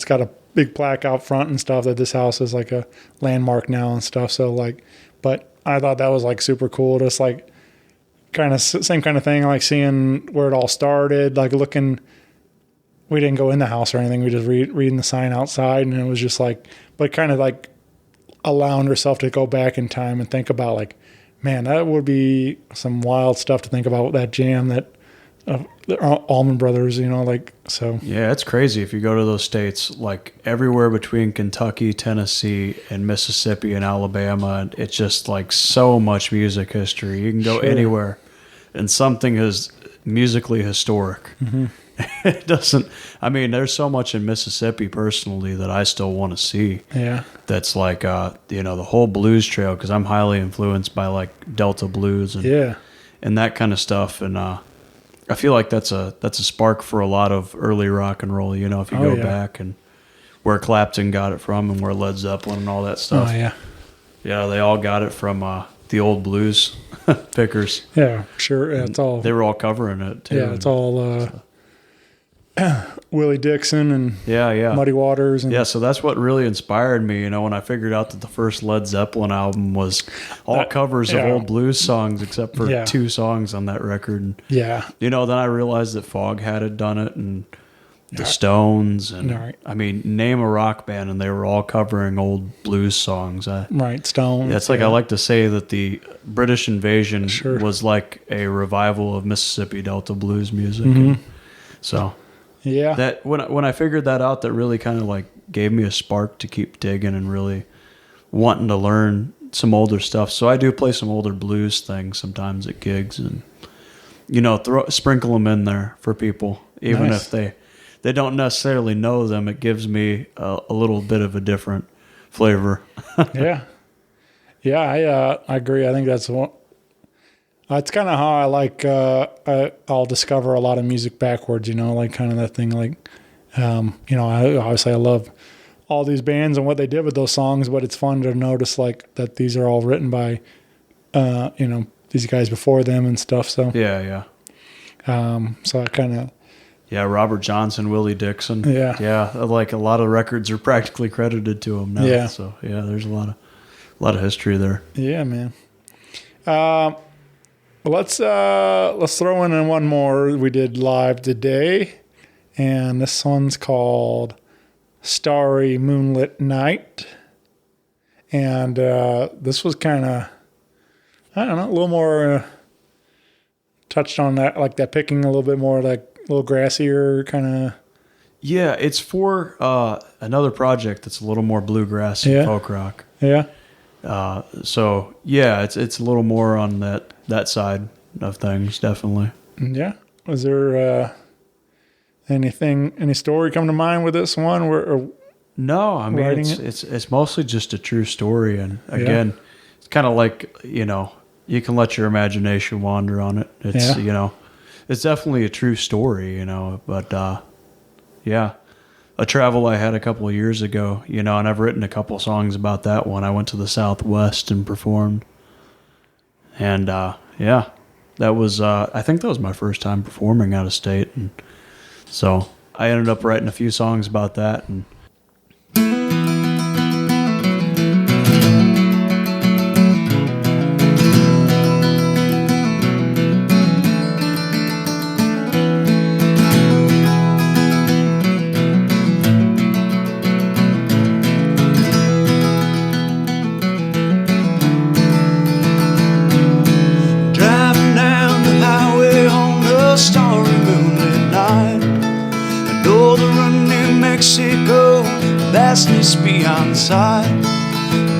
got a big plaque out front and stuff that this house is like a landmark now and stuff. So like, but I thought that was like super cool. Just like kind of same kind of thing, like seeing where it all started, like looking we didn't go in the house or anything. We just reading the sign outside, and it was just like, but kind of like allowing herself to go back in time and think about like, man, that would be some wild stuff to think about, that jam that the Allman Brothers, you know, like, so. Yeah, it's crazy if you go to those states, like everywhere between Kentucky, Tennessee, and Mississippi and Alabama. It's just like so much music history. You can go anywhere, and something is musically historic. Mm-hmm. It doesn't. I mean, there's so much in Mississippi personally that I still want to see. Yeah, that's like you know, the whole blues trail, because I'm highly influenced by like Delta blues and that kind of stuff, and I feel like that's a spark for a lot of early rock and roll. You know, if you go back and where Clapton got it from and where Led Zeppelin and all that stuff. Oh yeah, yeah, they all got it from the old blues pickers. Yeah, sure. Yeah, it's all they were all covering it too. Yeah, it's all Willie Dixon and Muddy Waters. And so that's what really inspired me, you know, when I figured out that the first Led Zeppelin album was all covers of old blues songs except for 2 songs on that record. And, you know, then I realized that Foghat had done it, and the Stones, and I mean, name a rock band, and they were all covering old blues songs. Stones. It's like I like to say that the British invasion was like a revival of Mississippi Delta blues music. Mm-hmm. And so... yeah, that when I figured that out, that really kind of like gave me a spark to keep digging and really wanting to learn some older stuff. So I do play some older blues things sometimes at gigs, and you know, sprinkle them in there for people, even if they don't necessarily know them. It gives me a little bit of a different flavor. I agree. I think that's one. It's kind of how I like, I'll discover a lot of music backwards, you know, like kind of that thing, like, you know, I love all these bands and what they did with those songs, but it's fun to notice like that these are all written by, you know, these guys before them and stuff. So, so I kind of. Yeah, Robert Johnson, Willie Dixon. Yeah, like a lot of records are practically credited to him now. Yeah. So, yeah, there's a lot of history there. Yeah, man. Let's throw in one more we did live today, and this one's called Starry Moonlit Night, and this was kind of, I don't know, a little more touched on that, like that picking a little bit more, like a little grassier kind of. Yeah, it's for another project that's a little more bluegrass and folk rock. Yeah. So yeah, it's a little more on that side of things, definitely. Yeah. Was there any story come to mind with this one? No, I mean it's mostly just a true story, and again, it's kind of like, you know, you can let your imagination wander on it. It's you know, it's definitely a true story, you know, but a travel I had a couple of years ago, you know, and I've written a couple of songs about that one. I went to the Southwest and performed. And, that was, I think that was my first time performing out of state. And so I ended up writing a few songs about that. And beyond sight,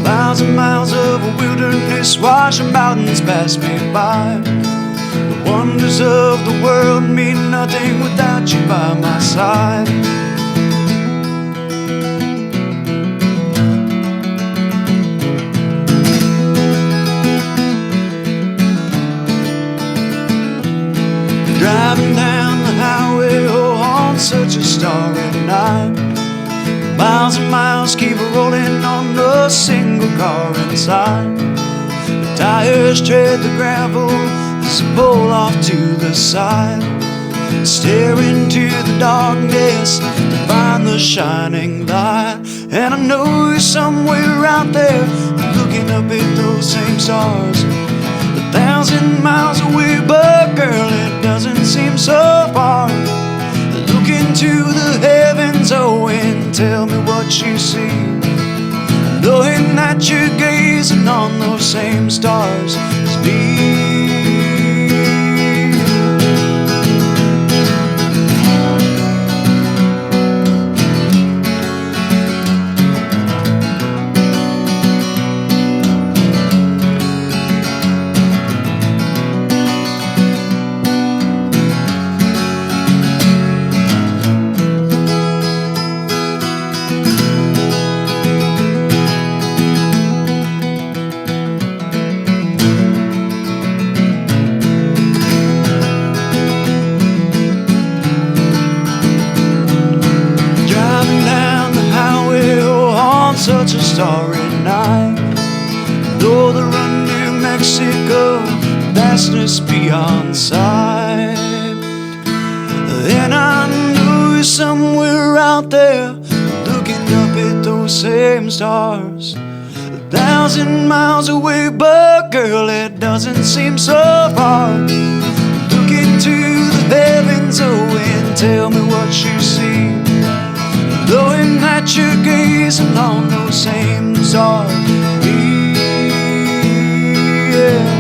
miles and miles of a wilderness, washing mountains pass me by. The wonders of the world mean nothing without you by my side. Driving down the highway, oh, on such a starry night. Miles and miles keep rolling on a single car inside. The tires tread the gravel as I pull off to the side. Stare into the darkness to find the shining light. And I know you're somewhere out there looking up at those same stars. 1,000 miles away, but girl, it doesn't seem so far. Looking into the heavens, oh, and tell me what you see. Knowing that you're gazing on those same stars as me. Such a starry night, though the run New Mexico, vastness beyond sight. Then I knew you're somewhere out there, looking up at those same stars. 1,000 miles away, but girl, it doesn't seem so far. Look into the heavens, oh, and tell me what you see. Knowing that you're gazing on those same stars. Yeah.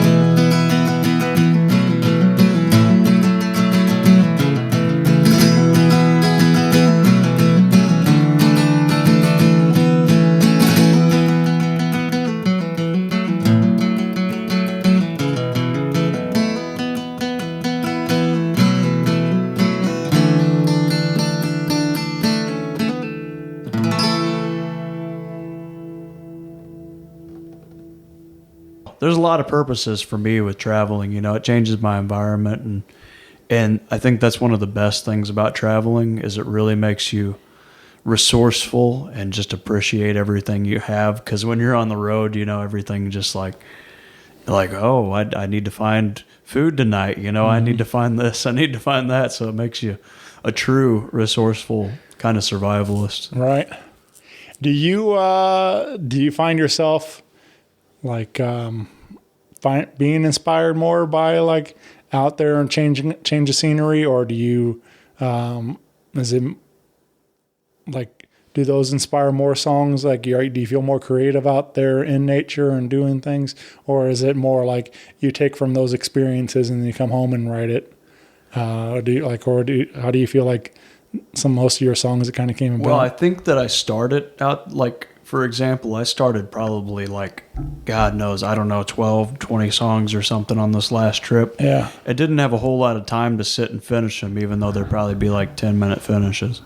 There's a lot of purposes for me with traveling. You know, it changes my environment, and I think that's one of the best things about traveling is it really makes you resourceful and just appreciate everything you have. Because when you're on the road, you know, everything just like oh, I need to find food tonight. You know, I need to find this, I need to find that. So it makes you a true resourceful kind of survivalist. Right. Do you find yourself like being inspired more by like out there and change of scenery, or do you is it like do those inspire more songs? Like do you feel more creative out there in nature and doing things, or is it more like you take from those experiences and then you come home and write it? How do you feel like most of your songs that kind of came about? Well, I think that I started out like, for example, I started probably like, God knows, I don't know, 12, 20 songs or something on this last trip. Yeah. I didn't have a whole lot of time to sit and finish them, even though there'd probably be like 10-minute finishes.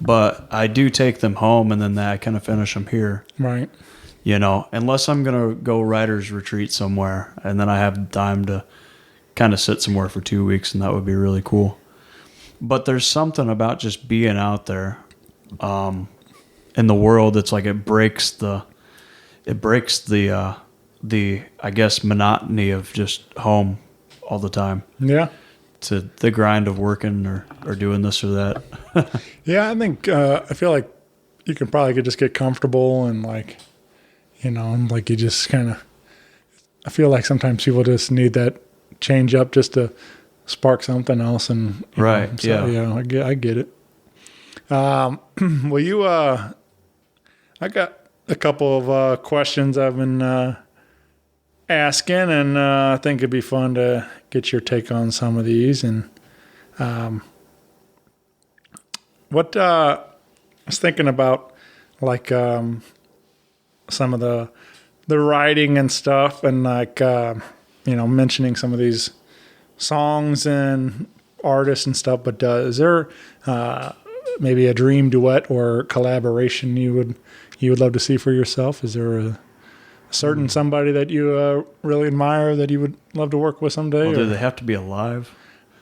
But I do take them home and then I kind of finish them here. Right. You know, unless I'm going to go writer's retreat somewhere and then I have time to kind of sit somewhere for 2 weeks, and that would be really cool. But there's something about just being out there. In the world, it's like it breaks the I guess monotony of just home all the time. Yeah. To the grind of working or doing this or that. Yeah, I think I feel like you can probably just get comfortable and like, you know, and like you just kind of. I feel like sometimes people just need that change up just to spark something else, and right. Know, so, yeah, I get it. Well, you I got a couple of questions I've been asking, and I think it'd be fun to get your take on some of these. And what I was thinking about, like some of the writing and stuff, and like mentioning some of these songs and artists and stuff. But is there maybe a dream duet or collaboration you would love to see for yourself? Is there a certain somebody that you really admire that you would love to work with someday? Well, do they have to be alive?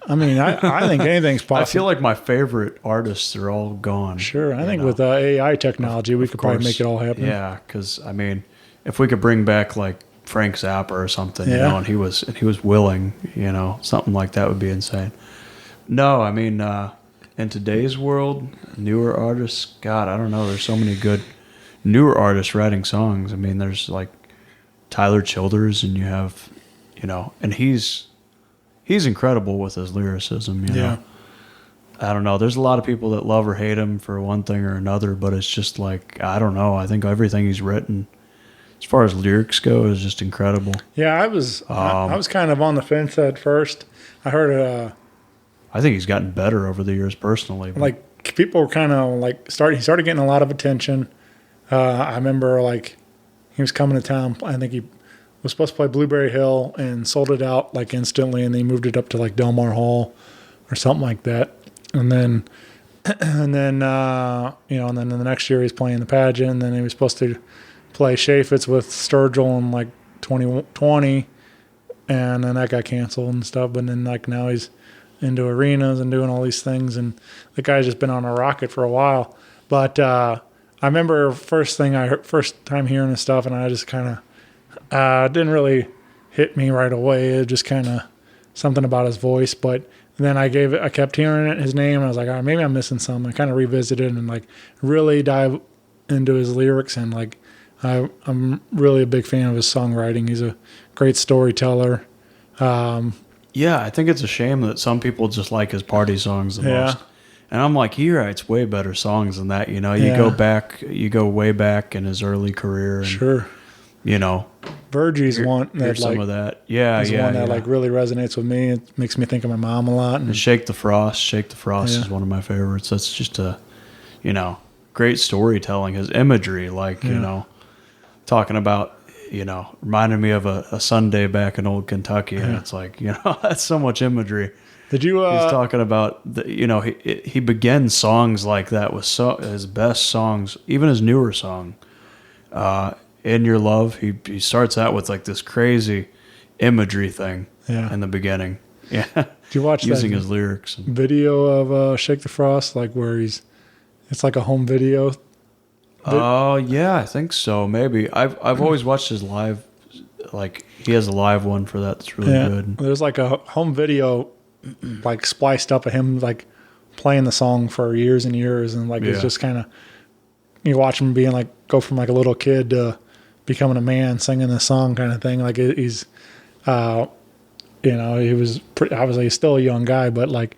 I mean, I think anything's possible. I feel like my favorite artists are all gone. Sure. I think with AI technology, we could probably make it all happen. Yeah, because, I mean, if we could bring back, like, Frank Zappa or something, and he was willing, something like that would be insane. No, I mean, in today's world, newer artists, God, I don't know. There's so many good newer artists writing songs. I mean, there's, like, Tyler Childers, and you have, and he's incredible with his lyricism, you know. I don't know. There's a lot of people that love or hate him for one thing or another, but it's just like, I don't know. I think everything he's written, as far as lyrics go, is just incredible. Yeah, I was kind of on the fence at first. I heard I think he's gotten better over the years personally. But like people were kind of like he started getting a lot of attention. I remember like he was coming to town. I think he was supposed to play Blueberry Hill and sold it out like instantly, and they moved it up to like Delmar Hall or something like that. And then the next year he's playing the pageant, and then he was supposed to play Chaffetz with Sturgill in like 2020, and then that got canceled and stuff. But then like now he's into arenas and doing all these things, and the guy's just been on a rocket for a while. But I remember first time hearing his stuff, and I just kind of didn't really hit me right away. It just kind of something about his voice, but. And then I kept hearing his name, and I was like, all right, maybe I'm missing something. I kind of revisited and like really dive into his lyrics, and like I'm really a big fan of his songwriting. He's a great storyteller. yeah, I think it's a shame that some people just like his party songs the most. And I'm like, he writes way better songs than that. You know, you go way back in his early career. And, sure. You know, Virgie's one that some like of that. Yeah, is one that like really resonates with me. It makes me think of my mom a lot. And Shake the Frost is one of my favorites. That's just great storytelling. His imagery, like talking about, reminding me of a Sunday back in old Kentucky, and it's like, that's so much imagery. Did you? He's talking about he begins songs like that with his best songs, even his newer song. In Your Love, he starts out with like this crazy imagery thing in the beginning. Yeah. Did you watch using his lyrics? Video of Shake the Frost, like where it's like a home video? Oh, yeah, I think so. Maybe. I've always watched his live, like he has a live one for that that's really good. There's like a home video like spliced up of him like playing the song for years and years, and like it's just kind of, you watch him being like, go from like a little kid to becoming a man singing the song kind of thing. Like he's, he was pretty, obviously he's still a young guy, but like,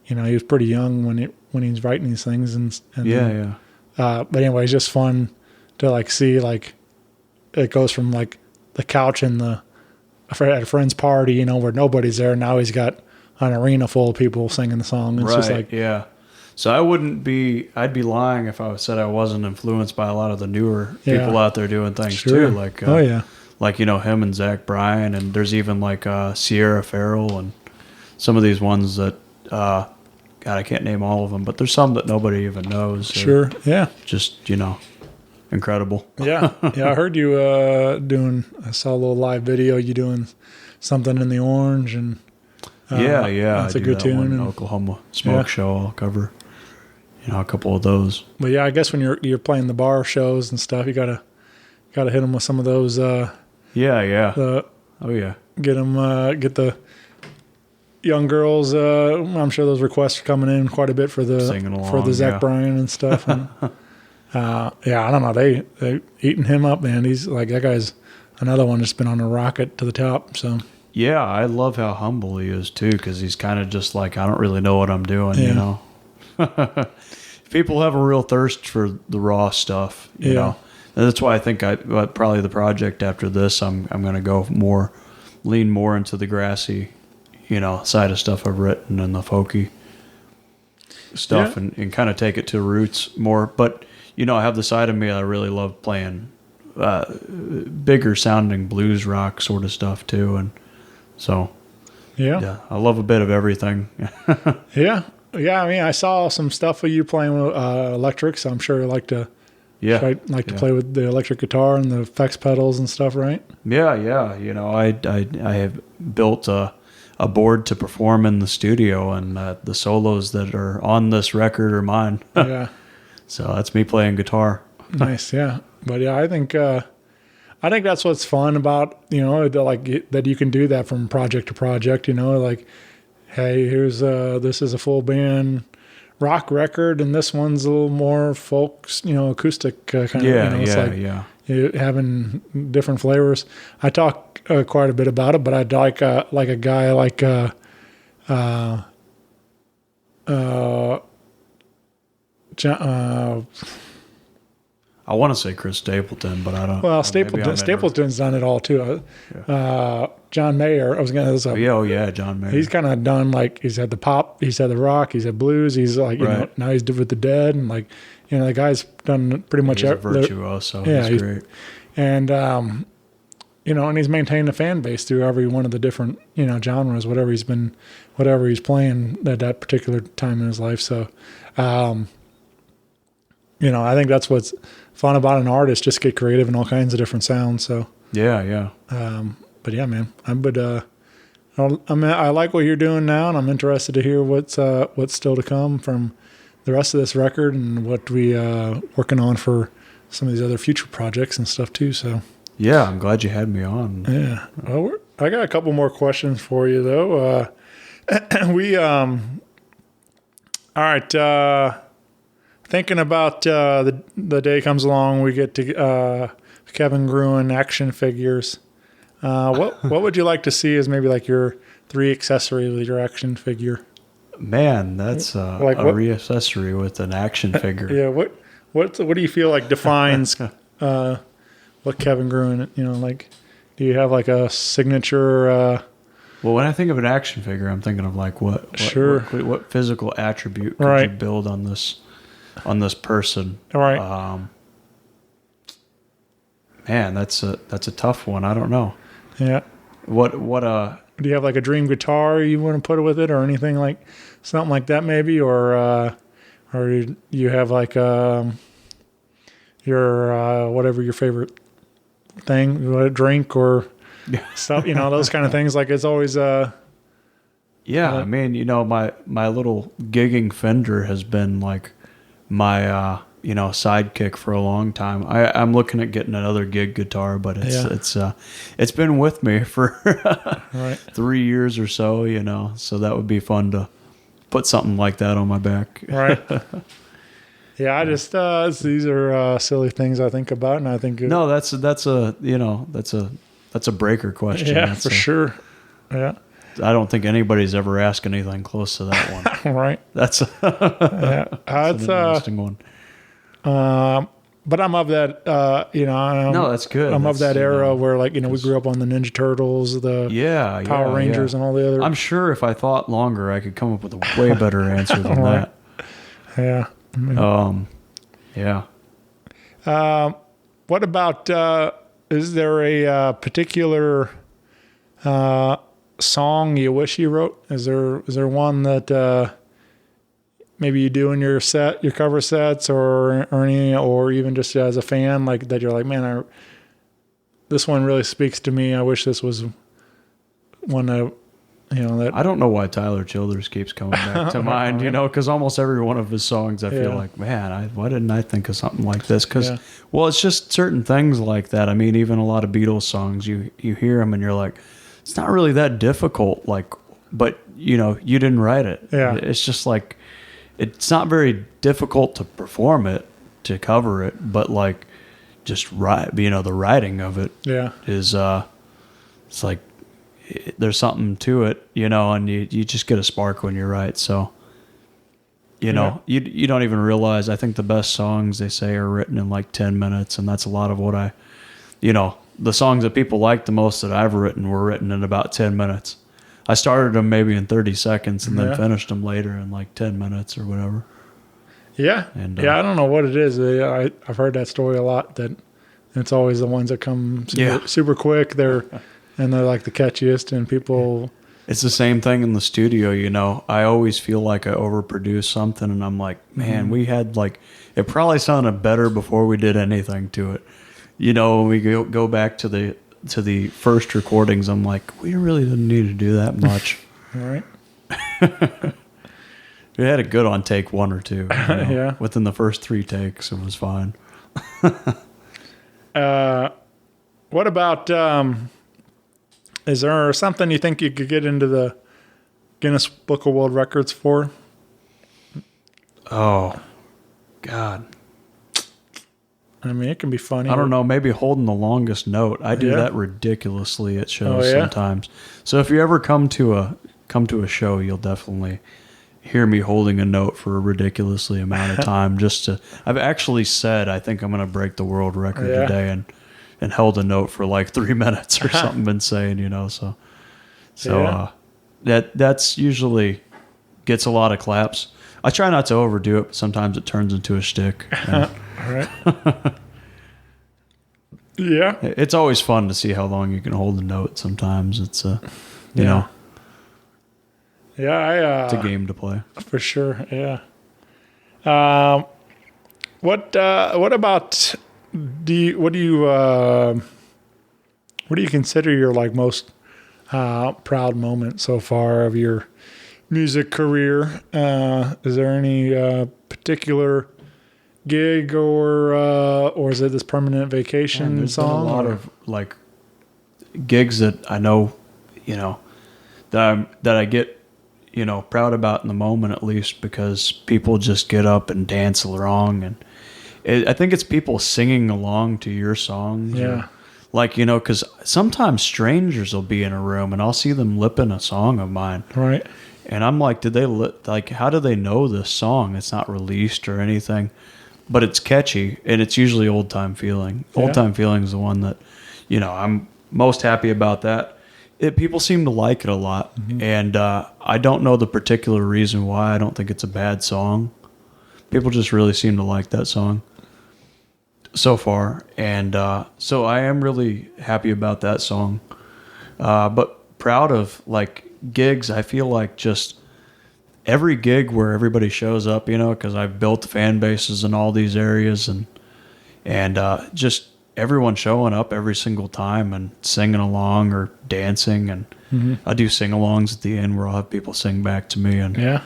he was pretty young when he's writing these things and but anyway, it's just fun to like see like it goes from like the couch in at a friend's party, where nobody's there. Now he's got an arena full of people singing the song. It's just like, So I'd be lying if I said I wasn't influenced by a lot of the newer people out there doing things too. Like, like, him and Zach Bryan, and there's even like Sierra Farrell and some of these ones that, God, I can't name all of them, but there's some that nobody even knows. Sure. Yeah. Just, incredible. Yeah. I heard you I saw a little live video, you doing something in the orange, and that's a good tune. And Oklahoma Smoke Show, I'll cover. A couple of those. But yeah, I guess when you're playing the bar shows and stuff, you gotta hit them with some of those. Oh yeah. Get them. Get the young girls. I'm sure those requests are coming in quite a bit for the Zach Bryan and stuff. And, I don't know. They eating him up, man. He's like, that guy's another one that's been on a rocket to the top. So. Yeah, I love how humble he is too, because he's kind of just like, I don't really know what I'm doing, People have a real thirst for the raw stuff, you know. And that's why I think probably the project after this, I'm going to lean more into the grassy, side of stuff I've written and the folky stuff and kind of take it to roots more. But, I have the side of me I really love playing bigger sounding blues rock sort of stuff too. And so, I love a bit of everything. Yeah, I mean, I saw some stuff of you playing with electric, so I'm sure you like to to play with the electric guitar and the effects pedals and stuff, right? Yeah. I have built a board to perform in the studio, and the solos that are on this record are mine. Yeah. So that's me playing guitar. Nice, yeah. But yeah, I think that's what's fun about, that you can do that from project to project, like, hey, here's this is a full band rock record, and this one's a little more folks, acoustic kind of. Having different flavors. I talk quite a bit about it, but I'd like a guy like John, I want to say Chris Stapleton, but I don't. well, maybe Stapleton's done it all too. John Mayer. I was gonna. John Mayer. He's kind of done like he's had the pop, he's had the rock, he's had blues. He's like you know now he's with the Dead and like you know the guy's done pretty much. He's a virtuoso. Yeah, he's great. And you know, and he's maintained a fan base through every one of the different you know genres, whatever he's playing at that particular time in his life. So, you know, I think that's what's fun about an artist, just get creative in all kinds of different sounds. So yeah. But yeah, man, I like what you're doing now, and I'm interested to hear what's still to come from the rest of this record and what we working on for some of these other future projects and stuff too. So yeah, I'm glad you had me on. yeah, well, I got a couple more questions for you though. All right. Thinking about the day comes along, we get to Kevin Gruen action figures. What would you like to see as maybe like your 3 accessories with your action figure? Man, that's Like a what- re-accessory with an action figure. Yeah. What do you feel like defines what Kevin Gruen? You know, like, do you have like a signature? Well, when I think of an action figure, I'm thinking of like what physical attribute could you build on this person? All right. Man, that's a tough one. I don't know. Yeah. What Do you have like a dream guitar you want to put with it, or anything like something like that, maybe, or you have like your whatever your favorite thing, you want to drink or stuff, you know, those kind of things. Like it's always yeah, I mean, you know, my little gigging Fender has been like my you know, sidekick for a long time. I'm looking at getting another gig guitar, but it's been with me for 3 years or so, you know. So that would be fun to put something like that on my back. Right. Yeah, I just these are silly things I think about, and I think no, that's a you know that's a breaker question. Yeah, that's for sure. Yeah. I don't think anybody's ever asked anything close to that one. Right. That's yeah. an interesting one. But I'm of that, you know. No, that's good. I'm of that era you know, where, like, you know, we grew up on the Ninja Turtles, the Power Rangers, and all the other. I'm sure if I thought longer, I could come up with a way better answer than that. Yeah. Yeah. What about? Is there a particular song you wish you wrote? Is there one that maybe you do in your cover sets, or any, or even just as a fan, like that you're like, man, this one really speaks to me. I wish this was one that, you know, that. I don't know why Tyler Childers keeps coming back to mind, you know, because almost every one of his songs, I feel like, man, why didn't I think of something like this? Because, well, it's just certain things like that. I mean, even a lot of Beatles songs, you hear them and you're like, it's not really that difficult, like, but, you know, you didn't write it. Yeah. It's just like, it's not very difficult to perform it, to cover it, but like, just write, you know, the writing of it is, it's like, there's something to it, you know, and you just get a spark when you write. So, you know, you don't even realize, I think the best songs, they say, are written in like 10 minutes. And that's a lot of what you know, the songs that people like the most that I've written were written in about 10 minutes. I started them maybe in 30 seconds and then finished them later in like 10 minutes or whatever. Yeah. And, I don't know what it is. I've heard that story a lot, that it's always the ones that come super quick. They're like the catchiest, and people. It's the same thing in the studio, you know. I always feel like I overproduce something, and I'm like, man, we had like, it probably sounded better before we did anything to it. You know, when we go back to the first recordings, I'm like, we really didn't need to do that much. All right. We had it good on take 1 or 2. You know? Yeah. Within the first 3 takes, it was fine. What about? Is there something you think you could get into the Guinness Book of World Records for? Oh, God. I mean, it can be funny. I don't know. Maybe holding the longest note. I do that ridiculously at shows sometimes. So if you ever come to a show, you'll definitely hear me holding a note for a ridiculously amount of time I've actually said I think I'm going to break the world record today and held a note for like 3 minutes or something insane, that's usually gets a lot of claps. I try not to overdo it, but sometimes it turns into a shtick. All right. Yeah. It's always fun to see how long you can hold a note. Sometimes it's you know. Yeah, it's a game to play. For sure, yeah. What about what do you consider your like most proud moment so far of your music career? Is there any particular gig or is it this permanent vacation there's song? Been a lot of like gigs that I know, that I get, proud about in the moment, at least because people just get up and dance along, and I think it's people singing along to your songs. Yeah. Because sometimes strangers will be in a room and I'll see them lipping a song of mine. Right. And I'm like, how do they know this song? It's not released or anything, but it's catchy, and it's usually Old Time Feeling. Old Time Feeling is the one that, I'm most happy about that. People seem to like it a lot, and I don't know the particular reason why. I don't think it's a bad song. People just really seem to like that song so far, and so I am really happy about that song. But proud of like gigs. I feel like just every gig where everybody shows up, because I've built fan bases in all these areas, and just everyone showing up every single time and singing along or dancing, and I do sing-alongs at the end where I'll have people sing back to me, and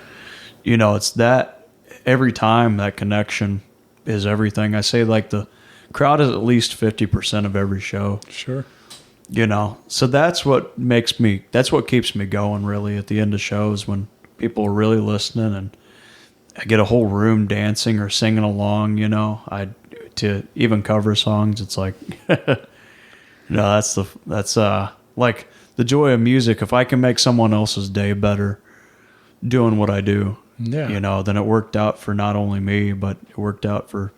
it's that every time that connection is everything. I say like the crowd is at least 50% of every show. Sure. So that's what keeps me going really at the end of shows, when people are really listening and I get a whole room dancing or singing along, to even cover songs. It's like, that's like the joy of music. If I can make someone else's day better doing what I do, then it worked out for not only me, but it worked out for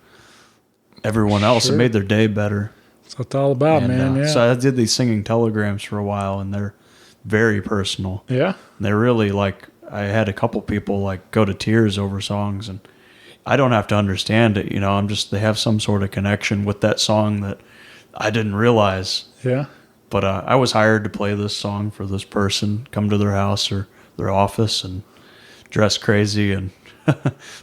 everyone else. It made their day better. That's what it's all about, man. So I did these singing telegrams for a while, and they're very personal. Yeah. And they're really like, I had a couple people like go to tears over songs, and I don't have to understand it. They have some sort of connection with that song that I didn't realize. Yeah. But I was hired to play this song for this person, come to their house or their office and dress crazy and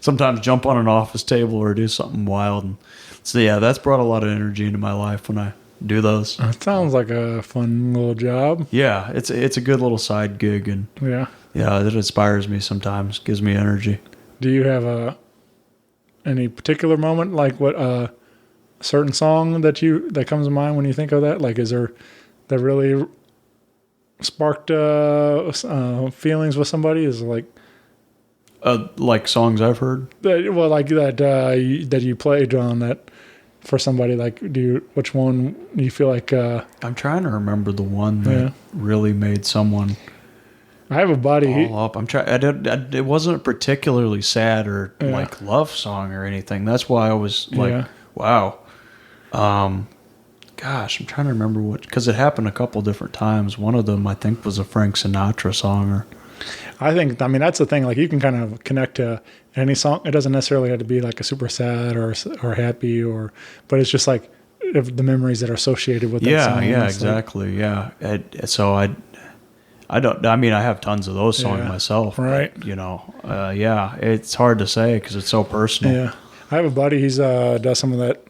sometimes jump on an office table or do something wild. And so, that's brought a lot of energy into my life when I do those. That sounds like a fun little job. Yeah, it's a good little side gig, and it inspires me sometimes, gives me energy. Do you have any particular moment, like what a certain song that comes to mind when you think of that? Like, is there that really sparked feelings with somebody? Is it like songs I've heard? That you played on that for somebody. Like, which one do you feel like? I'm trying to remember the one that really made someone. I have a buddy. Up. I'm trying. It wasn't a particularly sad or like love song or anything. That's why I was like, wow. Gosh, I'm trying to remember because it happened a couple different times. One of them I think was a Frank Sinatra song. I that's the thing. Like, you can kind of connect to any song. It doesn't necessarily have to be like a super sad or happy but it's just like the memories that are associated with that song. Yeah, exactly. I don't. I mean, I have tons of those songs myself. Right. But, it's hard to say because it's so personal. Yeah. I have a buddy. He's does some of that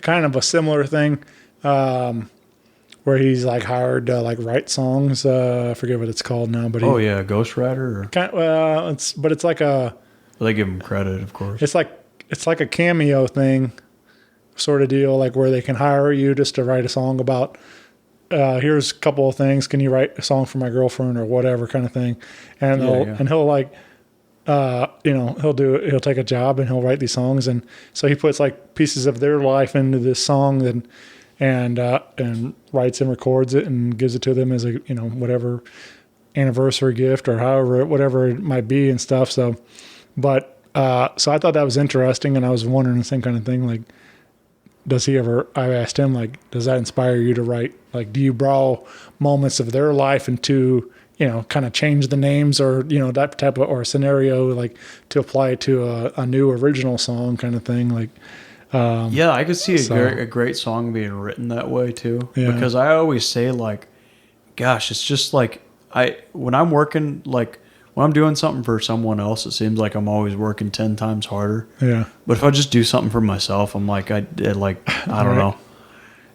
kind of a similar thing, where he's like hired to like write songs. I forget what it's called now, but ghostwriter. It's like a. Well, they give him credit, of course. It's like a cameo thing, sort of deal, like where they can hire you just to write a song about. Here's a couple of things. Can you write a song for my girlfriend or whatever kind of thing? And he'll like, he'll take a job and he'll write these songs. And so he puts like pieces of their life into this song and writes and records it and gives it to them as a, whatever. anniversary gift or however, whatever it might be and stuff. So, but, so I thought that was interesting, and I was wondering the same kind of thing. Like, I asked him, like, does that inspire you to write? Like, do you borrow moments of their life into, kind of change the names or, that type of, or scenario, like to apply it to a new original song kind of thing? Like, yeah, I could see a great song being written that way too. Yeah. Because I always say, like, gosh, it's just like when I'm working, like when I'm doing something for someone else, it seems like I'm always working 10 times harder. Yeah. But if I just do something for myself, I'm like, I don't know.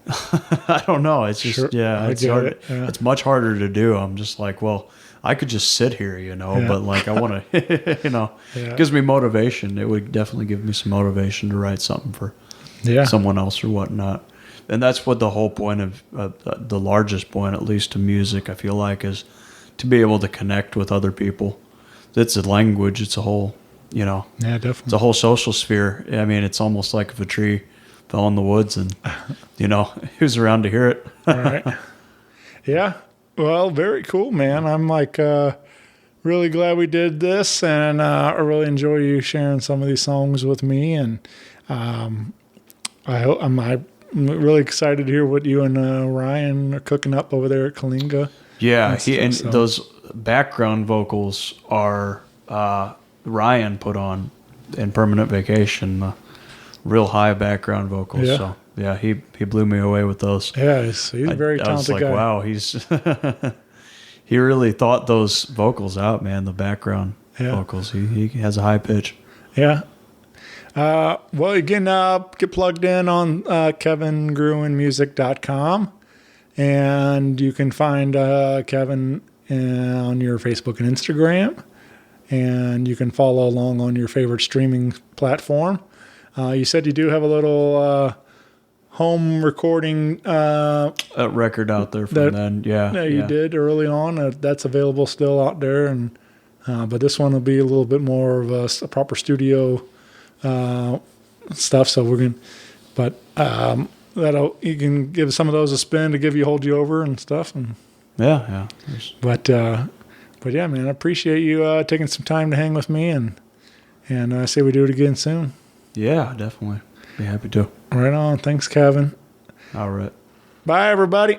I don't know. It's just, it's hard. Yeah. It's much harder to do. I'm just like, well, I could just sit here, but like I want to, it gives me motivation. It would definitely give me some motivation to write something for someone else or whatnot. And that's what the whole point of the largest point, at least to music, I feel like, is to be able to connect with other people. It's a language. It's a whole, yeah, definitely. It's a whole social sphere. I mean, it's almost like if a tree fell in the woods and, who's around to hear it. All right. Yeah. Well, very cool, man. I'm like really glad we did this, and I really enjoy you sharing some of these songs with me. And I'm really excited to hear what you and Ryan are cooking up over there at Kalinga. Yeah, those background vocals are Ryan put on in Permanent Vacation, real high background vocals. Yeah. So yeah, he blew me away with those. Yeah, he's a very talented guy. Wow, he really thought those vocals out, man. The background vocals, he has a high pitch. Yeah. Well, again, get plugged in on KevinGruenmusic.com, and you can find Kevin on your Facebook and Instagram, and you can follow along on your favorite streaming platform. You said you do have a little home recording a record out there from then. Yeah, you did early on. That's available still out there, and but this one will be a little bit more of a proper studio stuff. So we're gonna, but you can give some of those a spin to hold you over and stuff. And yeah. But yeah, man, I appreciate you taking some time to hang with me, and I say we do it again soon. Yeah, definitely. Be happy to. Right on. Thanks, Kevin. All right. Bye, everybody.